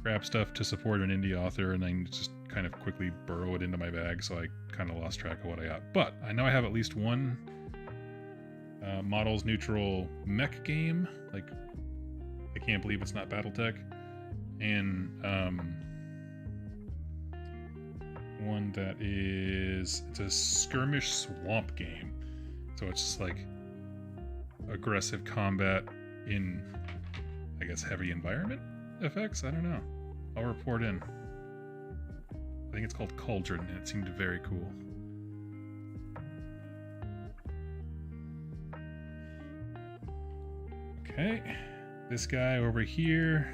grab stuff to support an indie author and then just kind of quickly burrow it into my bag, so I kind of lost track of what I got. But I know I have at least one models neutral mech game. Like, I can't believe it's not Battletech. And one that is, it's a skirmish swamp game, so it's just like aggressive combat in, I guess, heavy environment effects. I don't know, I'll report in. I think it's called Cauldron and it seemed very cool. Okay, this guy over here,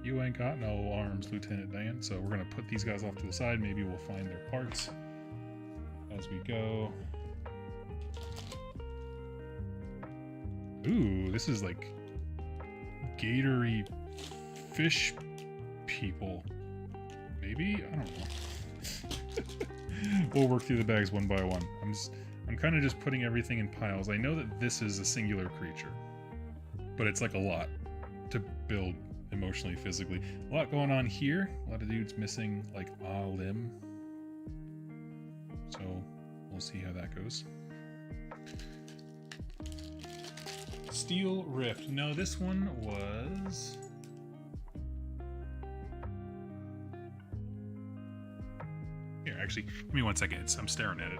you ain't got no arms, Lieutenant Dan, so we're gonna put these guys off to the side. Maybe we'll find their parts as we go. Ooh, this is like gatory fish people. Maybe? I don't know. We'll work through the bags one by one. I'm kind of just putting everything in piles. I know that this is a singular creature, but it's like a lot to build emotionally, physically. A lot going on here. A lot of dudes missing like a limb. So we'll see how that goes. Steel Rift. No, this one was... Here, actually, give me 1 second. I'm staring at it.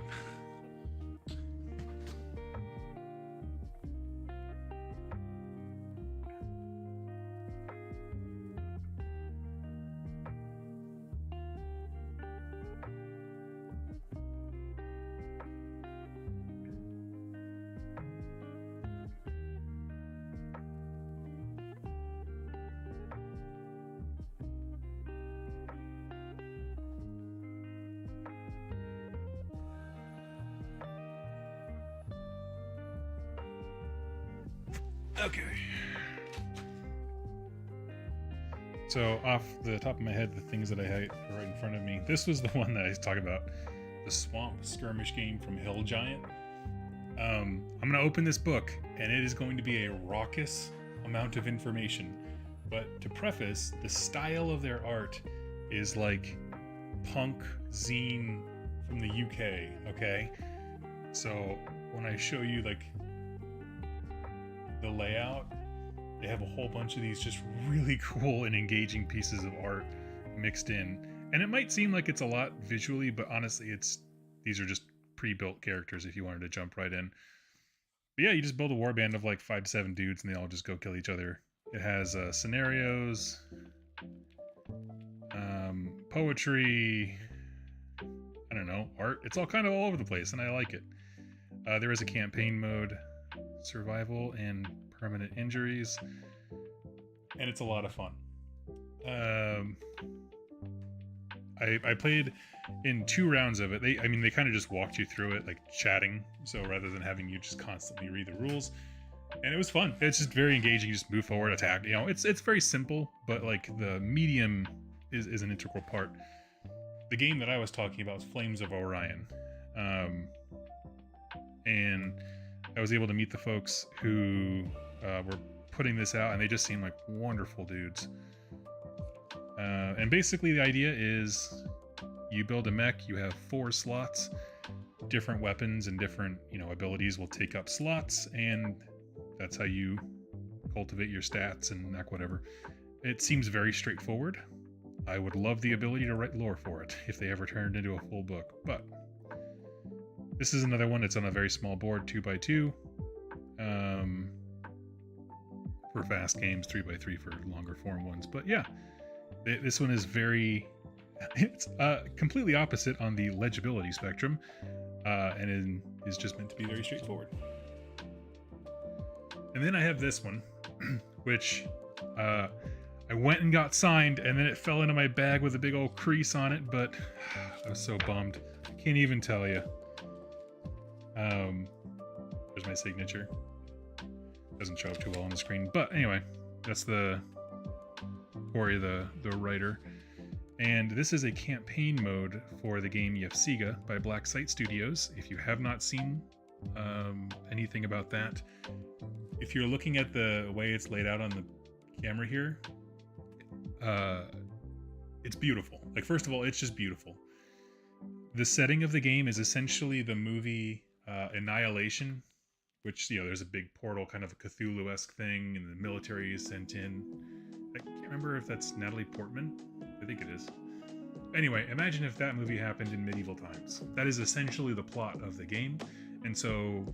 Okay. So off the top of my head, the things that I had right in front of me, this was the one that I was talking about, the Swamp Skirmish game from Hill Giant. I'm going to open this book, and it is going to be a raucous amount of information. But to preface, the style of their art is like punk zine from the UK, okay? So when I show you like the layout, they have a whole bunch of these just really cool and engaging pieces of art mixed in. And it might seem like it's a lot visually, but honestly, these are just pre-built characters if you wanted to jump right in. But yeah, you just build a warband of like 5 to 7 dudes and they all just go kill each other. It has scenarios, poetry, I don't know, art. It's all kind of all over the place and I like it. There is a campaign mode, survival and permanent injuries. and it's a lot of fun. I played in 2 rounds of it. They kind of just walked you through it, like chatting. So rather than having you just constantly read the rules, and it was fun. It's just very engaging. You just move forward, attack. You know, it's very simple, but like the medium is an integral part. The game that I was talking about was Flames of Orion, and I was able to meet the folks who were putting this out, and they just seem like wonderful dudes. And basically the idea is you build a mech, you have 4 slots, different weapons and different, you know, abilities will take up slots, and that's how you cultivate your stats and like whatever. It seems very straightforward. I would love the ability to write lore for it if they ever turned into a full book, but this is another one that's on a very small board, 2x2. For fast games, 3x3 for longer form ones. But yeah, this one is it's completely opposite on the legibility spectrum, and it is just meant to be very straightforward. And then I have this one, which I went and got signed, and then it fell into my bag with a big old crease on it, but I was so bummed. I can't even tell you. There's my signature. Doesn't show up too well on the screen, but anyway, that's the Corey, the writer. And this is a campaign mode for the game Yefsiga by Black Site Studios. If you have not seen anything about that, if you're looking at the way it's laid out on the camera here, it's beautiful. Like, first of all, it's just beautiful. The setting of the game is essentially the movie Annihilation, which, you know, there's a big portal, kind of a Cthulhu-esque thing, and the military is sent in. I can't remember if that's Natalie Portman. I think it is. Anyway, imagine if that movie happened in medieval times. That is essentially the plot of the game, and so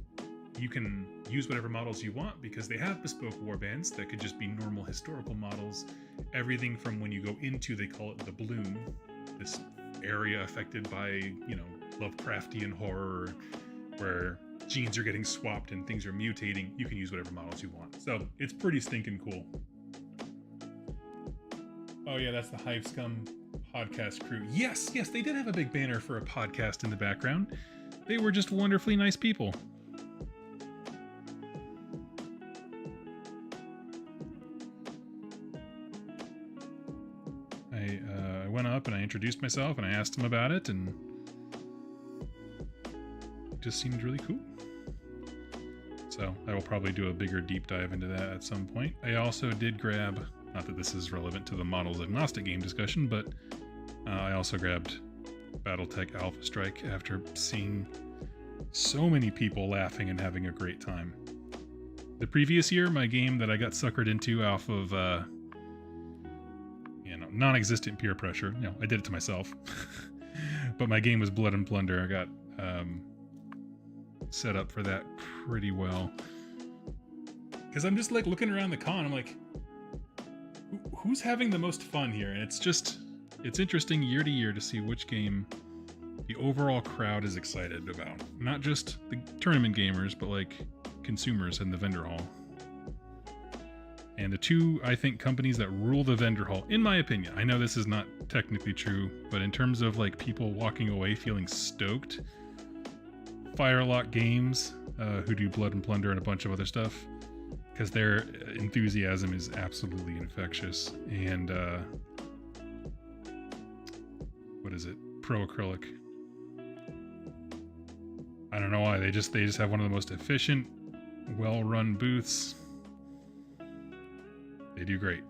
you can use whatever models you want because they have bespoke warbands that could just be normal historical models. Everything from when you go into, they call it the bloom, this area affected by, you know, Lovecraftian horror, where genes are getting swapped and things are mutating. You can use whatever models you want. So it's pretty stinking cool. Oh yeah, that's the Hive Scum podcast crew. Yes, they did have a big banner for a podcast in the background. They were just wonderfully nice people. I went up and I introduced myself and I asked them about it, and it just seemed really cool. So I will probably do a bigger deep dive into that at some point. I also did grab, not that this is relevant to the models agnostic game discussion, but I also grabbed Battletech Alpha Strike after seeing so many people laughing and having a great time. The previous year, my game that I got suckered into off of non-existent peer pressure, I did it to myself, but my game was Blood and Plunder. I got set up for that pretty well, because I'm just like looking around the con, I'm like, who's having the most fun here? And it's interesting year to year to see which game the overall crowd is excited about. Not just the tournament gamers, but like consumers in the vendor hall. And the two, I think, companies that rule the vendor hall, in my opinion, I know this is not technically true, but in terms of like people walking away feeling stoked, Firelock Games, who do Blood and Plunder and a bunch of other stuff, because their enthusiasm is absolutely infectious. And what is it? Pro Acrylic. I don't know why, they just have one of the most efficient, well-run booths. They do great.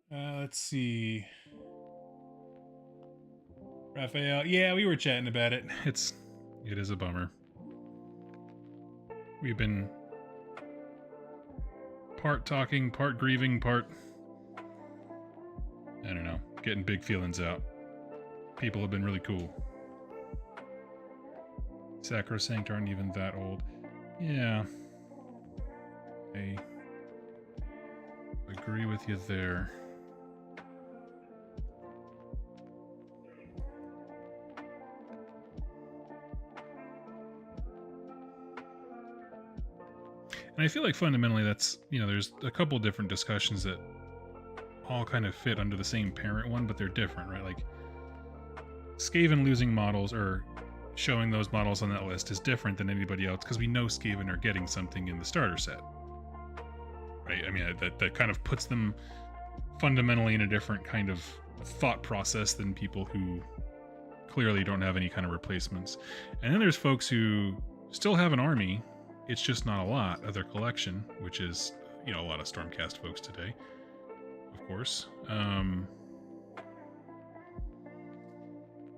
Let's see. Raphael, yeah, we were chatting about it. It is a bummer. We've been part talking, part grieving, part, I don't know, getting big feelings out. People have been really cool. Sacrosanct aren't even that old. Yeah. I agree with you there. And I feel like fundamentally that's, you know, there's a couple different discussions that all kind of fit under the same parent one, but they're different, right? Like Skaven losing models or showing those models on that list is different than anybody else because we know Skaven are getting something in the starter set, right? I mean, that kind of puts them fundamentally in a different kind of thought process than people who clearly don't have any kind of replacements. And then there's folks who still have an army, it's just not a lot of their collection, which is, you know, a lot of Stormcast folks today, of course. And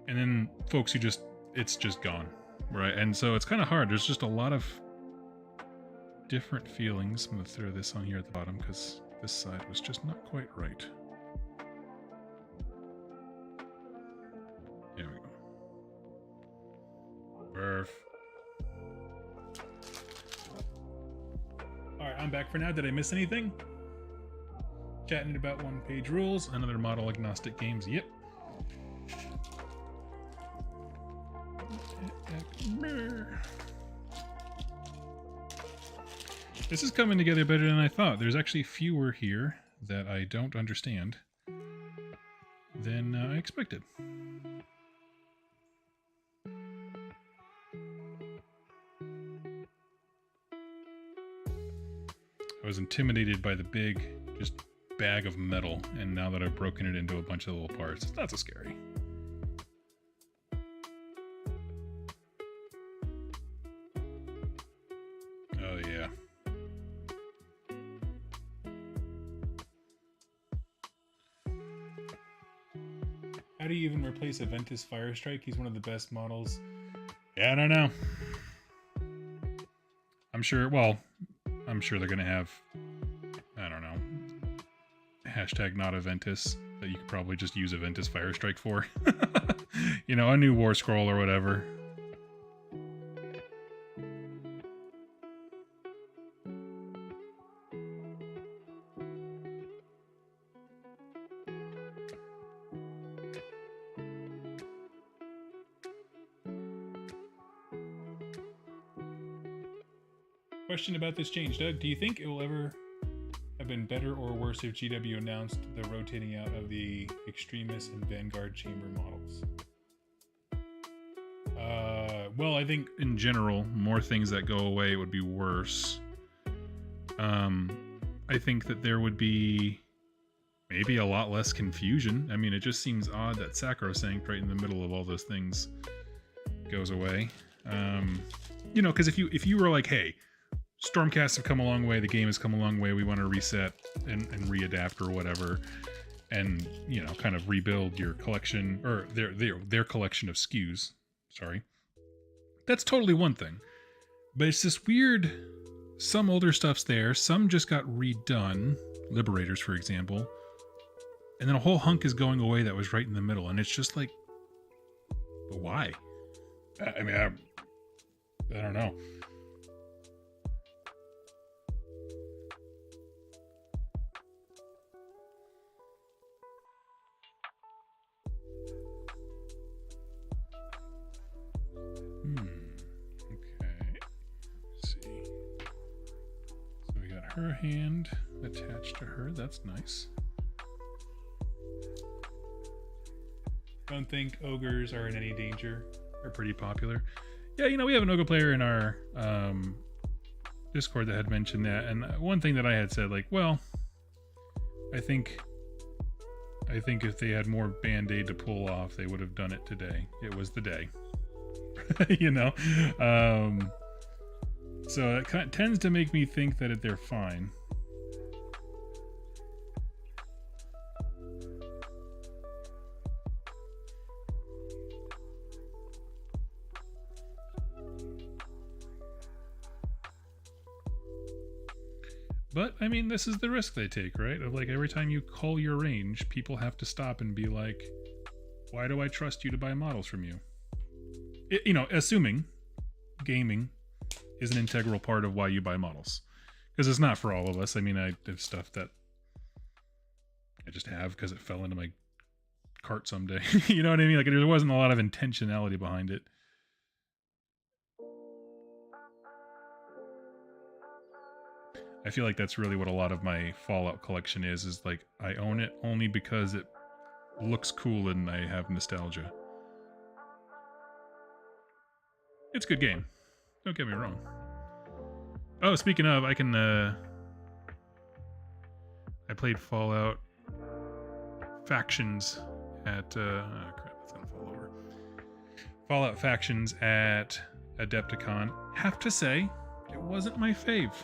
then folks who just, it's just gone, right? And so it's kind of hard. There's just a lot of different feelings. I'm going to throw this on here at the bottom because this side was just not quite right. There we go. Perf. Alright, I'm back for now. Did I miss anything? Chatting about one-page rules, another model agnostic games. Yep. This is coming together better than I thought. There's actually fewer here that I don't understand than I expected. I was intimidated by the big, just bag of metal, and now that I've broken it into a bunch of little parts, it's not so scary. Oh yeah. How do you even replace Aventus Firestrike? He's one of the best models. Yeah, I don't know. I'm sure, well, I'm sure they're going to have, I don't know, hashtag not Aventus that you could probably just use Aventus Firestrike for. You know, a new War Scroll or whatever. Question about this change, Doug. Do you think it will ever have been better or worse if GW announced the rotating out of the Extremis and Vanguard chamber models? Well, I think in general, more things that go away would be worse. I think that there would be maybe a lot less confusion. I mean, it just seems odd that Sacrosanct right in the middle of all those things goes away. You know, because if you were like, hey, Stormcasts have come a long way, the game has come a long way, we want to reset and readapt or whatever, and, you know, kind of rebuild your collection, or their collection of SKUs, sorry. That's totally one thing. But it's this weird, some older stuff's there, some just got redone, Liberators, for example, and then a whole hunk is going away that was right in the middle, and it's just like, but why? I mean, I don't know. Her hand attached to her. That's nice. Don't think ogres are in any danger. They're pretty popular. Yeah, you know, we have an ogre player in our Discord that had mentioned that, and one thing that I had said, like, well, I think if they had more Band-Aid to pull off, they would have done it today. It was the day. You know? So it kind of tends to make me think that they're fine. But, I mean, this is the risk they take, right? Of like, every time you call your range, people have to stop and be like, why do I trust you to buy models from you? You know, assuming gaming is an integral part of why you buy models. Because it's not for all of us. I mean, I have stuff that I just have because it fell into my cart someday. You know what I mean? Like, there wasn't a lot of intentionality behind it. I feel like that's really what a lot of my Fallout collection is like I own it only because it looks cool and I have nostalgia. It's a good game. Don't get me wrong. Oh, speaking of, I played Fallout Factions at oh crap, that's gonna fall over. Fallout Factions at Adepticon. Have to say, it wasn't my fave.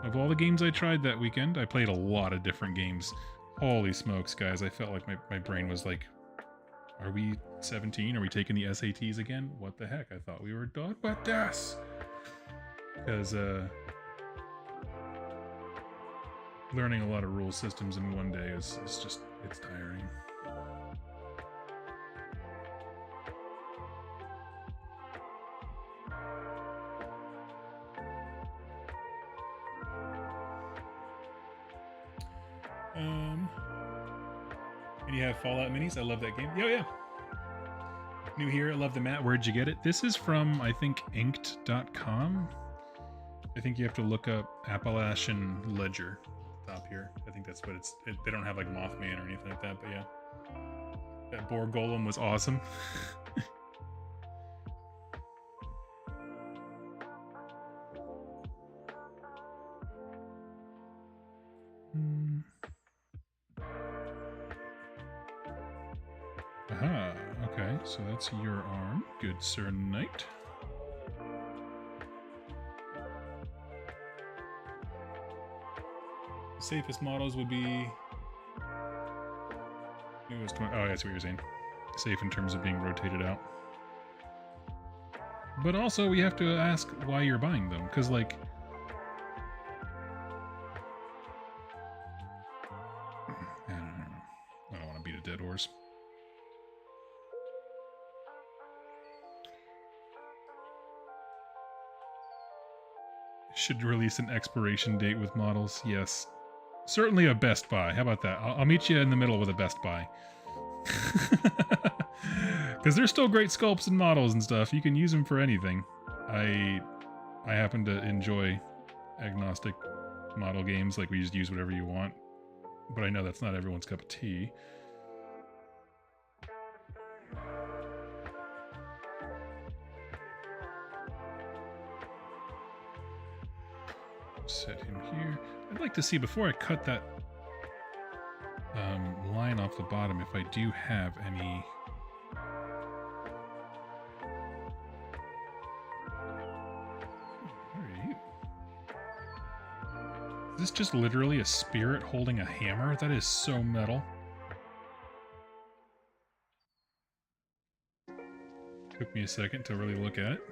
Of all the games I tried that weekend, I played a lot of different games. Holy smokes, guys, I felt like my brain was like, are we 17? Are we taking the SATs again? What the heck? I thought we were done with this. Because learning a lot of rule systems in one day is just, it's tiring. And you have Fallout minis. I love that game. Yeah. New here. I love the mat. Where'd you get it? This is from, I think, inked.com. I think you have to look up Appalachian Ledger top here. I think that's what it's. They don't have like Mothman or anything like that, but yeah. That boar golem was awesome. Aha, okay, so that's your arm. Good Sir Knight. The safest models would be... It was 20... Oh, that's what you're saying. Safe in terms of being rotated out. But also, we have to ask why you're buying them, because, like... I don't want to beat a dead horse. Should release an expiration date with models. Yes. Certainly a Best Buy. How about that? I'll meet you in the middle with a Best Buy. Because there's still great sculpts and models and stuff. You can use them for anything. I happen to enjoy agnostic model games. Like, we just use whatever you want. But I know that's not everyone's cup of tea. Set him here. I'd like to see, before I cut that line off the bottom, if I do have any... Where are you? Is this just literally a spirit holding a hammer? That is so metal. Took me a second to really look at it.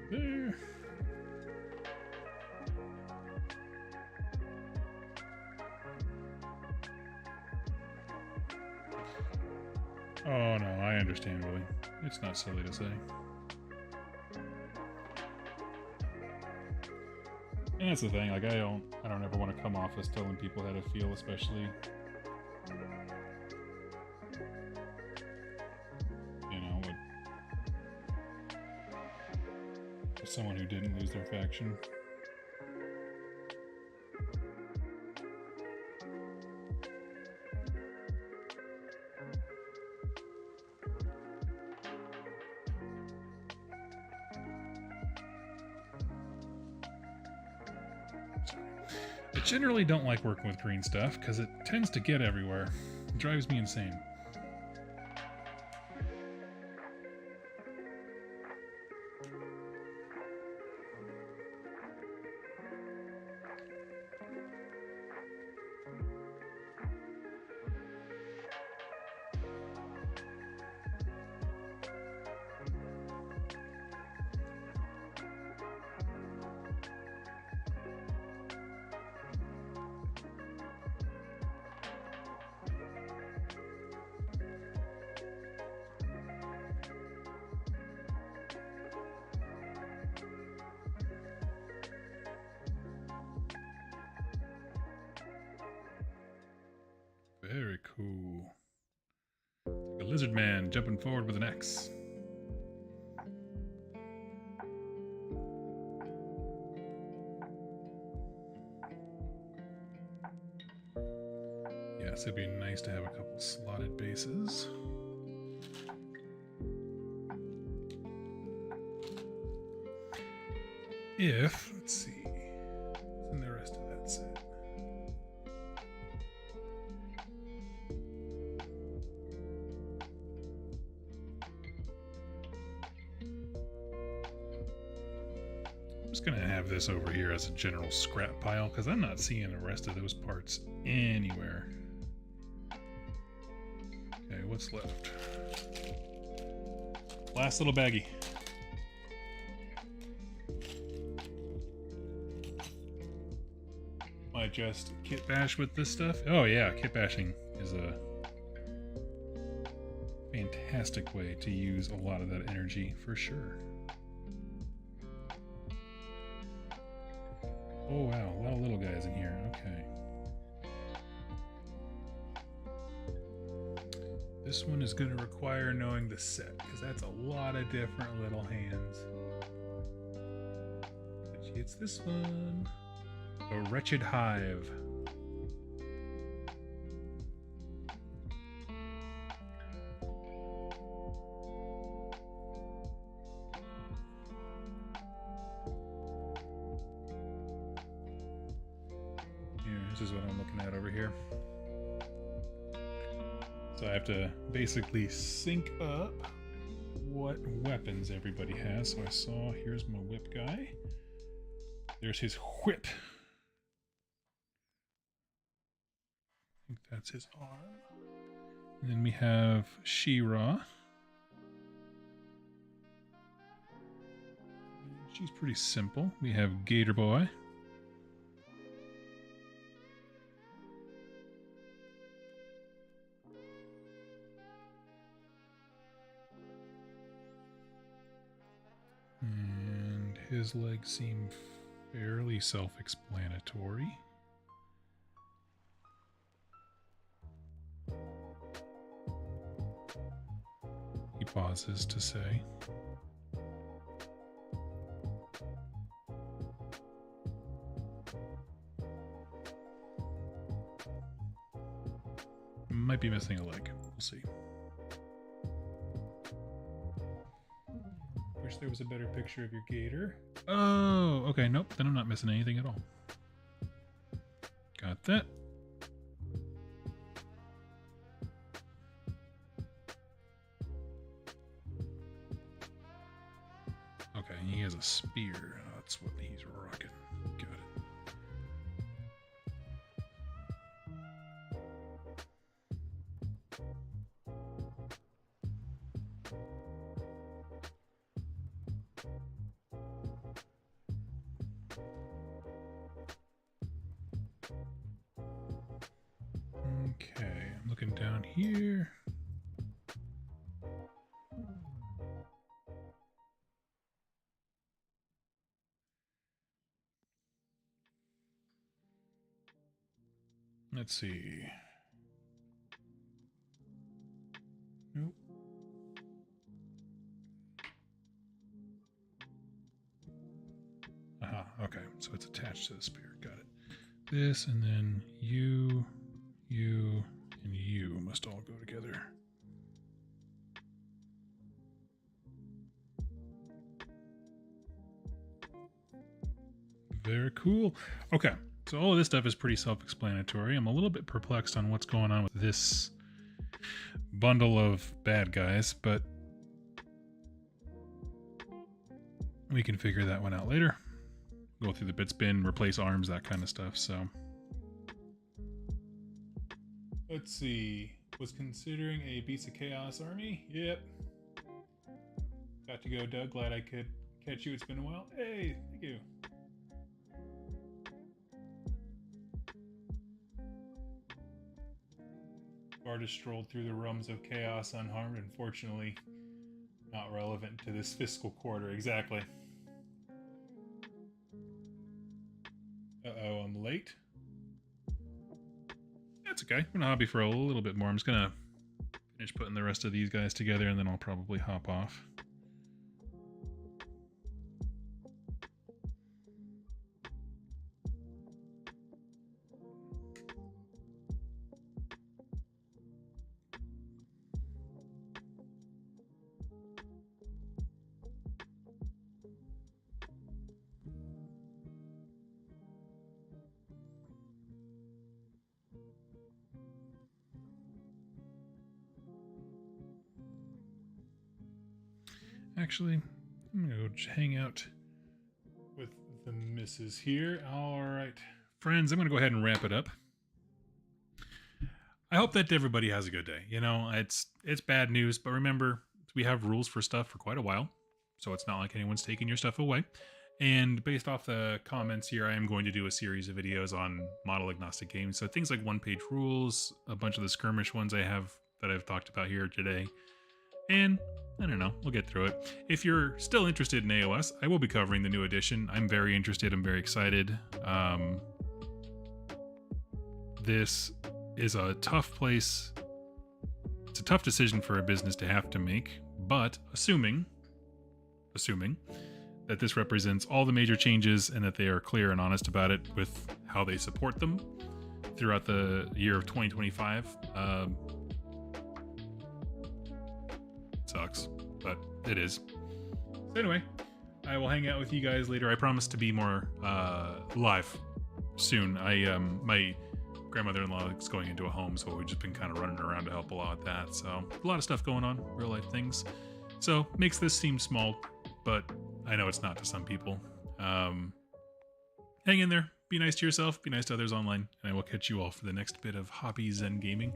There. Oh no, I understand, Willie. It's not silly to say. And that's the thing, like I don't ever want to come off as telling people how to feel, especially someone who didn't lose their faction. I generally don't like working with green stuff because it tends to get everywhere. It drives me insane. Cool. A lizard man jumping forward with an axe. Yes, it'd be nice to have a couple slotted bases. If, let's see, what's in the rest of that set? I'm just gonna have this over here as a general scrap pile because I'm not seeing the rest of those parts anywhere. Okay, what's left? Last little baggie. Might just kit bash with this stuff. Oh yeah, kit bashing is a fantastic way to use a lot of that energy for sure. Oh wow, a lot of little guys in here. Okay. This one is going to require knowing the set, because that's a lot of different little hands. It's this one. The Wretched Hive. This is what I'm looking at over here. So I have to basically sync up what weapons everybody has. So I saw, here's my whip guy. There's his whip. I think that's his arm. And then we have She-Ra. She's pretty simple. We have Gator Boy. And his legs seem fairly self-explanatory. He pauses to say. Might be missing a leg. We'll see. Wish there was a better picture of your gator. Oh, okay. Nope. Then I'm not missing anything at all. Got that. Okay, he has a spear. That's what he's rocking. Got it. Okay, I'm looking down here. Let's see. Nope. Aha, okay. So it's attached to the spear. Got it. This, and then you, and you must all go together. Very cool. Okay. So all of this stuff is pretty self-explanatory. I'm a little bit perplexed on what's going on with this bundle of bad guys, but we can figure that one out later. Go through the bit spin, replace arms, that kind of stuff. So let's see. Was considering a Beast of Chaos army? Yep. Got to go, Doug. Glad I could catch you. It's been a while. Hey, thank you. Artist strolled through the realms of chaos unharmed. Unfortunately, not relevant to this fiscal quarter. Exactly. Uh-oh, I'm late. That's okay. I'm gonna hobby for a little bit more. I'm just gonna finish putting the rest of these guys together, and then I'll probably hop off. Actually, I'm gonna go hang out with the missus here. All right, friends, I'm gonna go ahead and wrap it up. I hope that everybody has a good day. You know, it's bad news, but remember, we have rules for stuff for quite a while, so it's not like anyone's taking your stuff away. And based off the comments here, I am going to do a series of videos on model agnostic games. So things like one-page rules, a bunch of the skirmish ones I've talked about here today. And I don't know, we'll get through it. If you're still interested in AOS, I will be covering the new edition. I'm very interested, I'm very excited. This is a tough place. It's a tough decision for a business to have to make, but assuming that this represents all the major changes and that they are clear and honest about it with how they support them throughout the year of 2025, sucks, but it is. So anyway, I will hang out with you guys later. I promise to be more live soon. My grandmother-in-law is going into a home, so we've just been kind of running around to help a lot with that. So a lot of stuff going on, real life things. So makes this seem small, but I know it's not to some people. Hang in there. Be nice to yourself. Be nice to others online. And I will catch you all for the next bit of hobbies and gaming.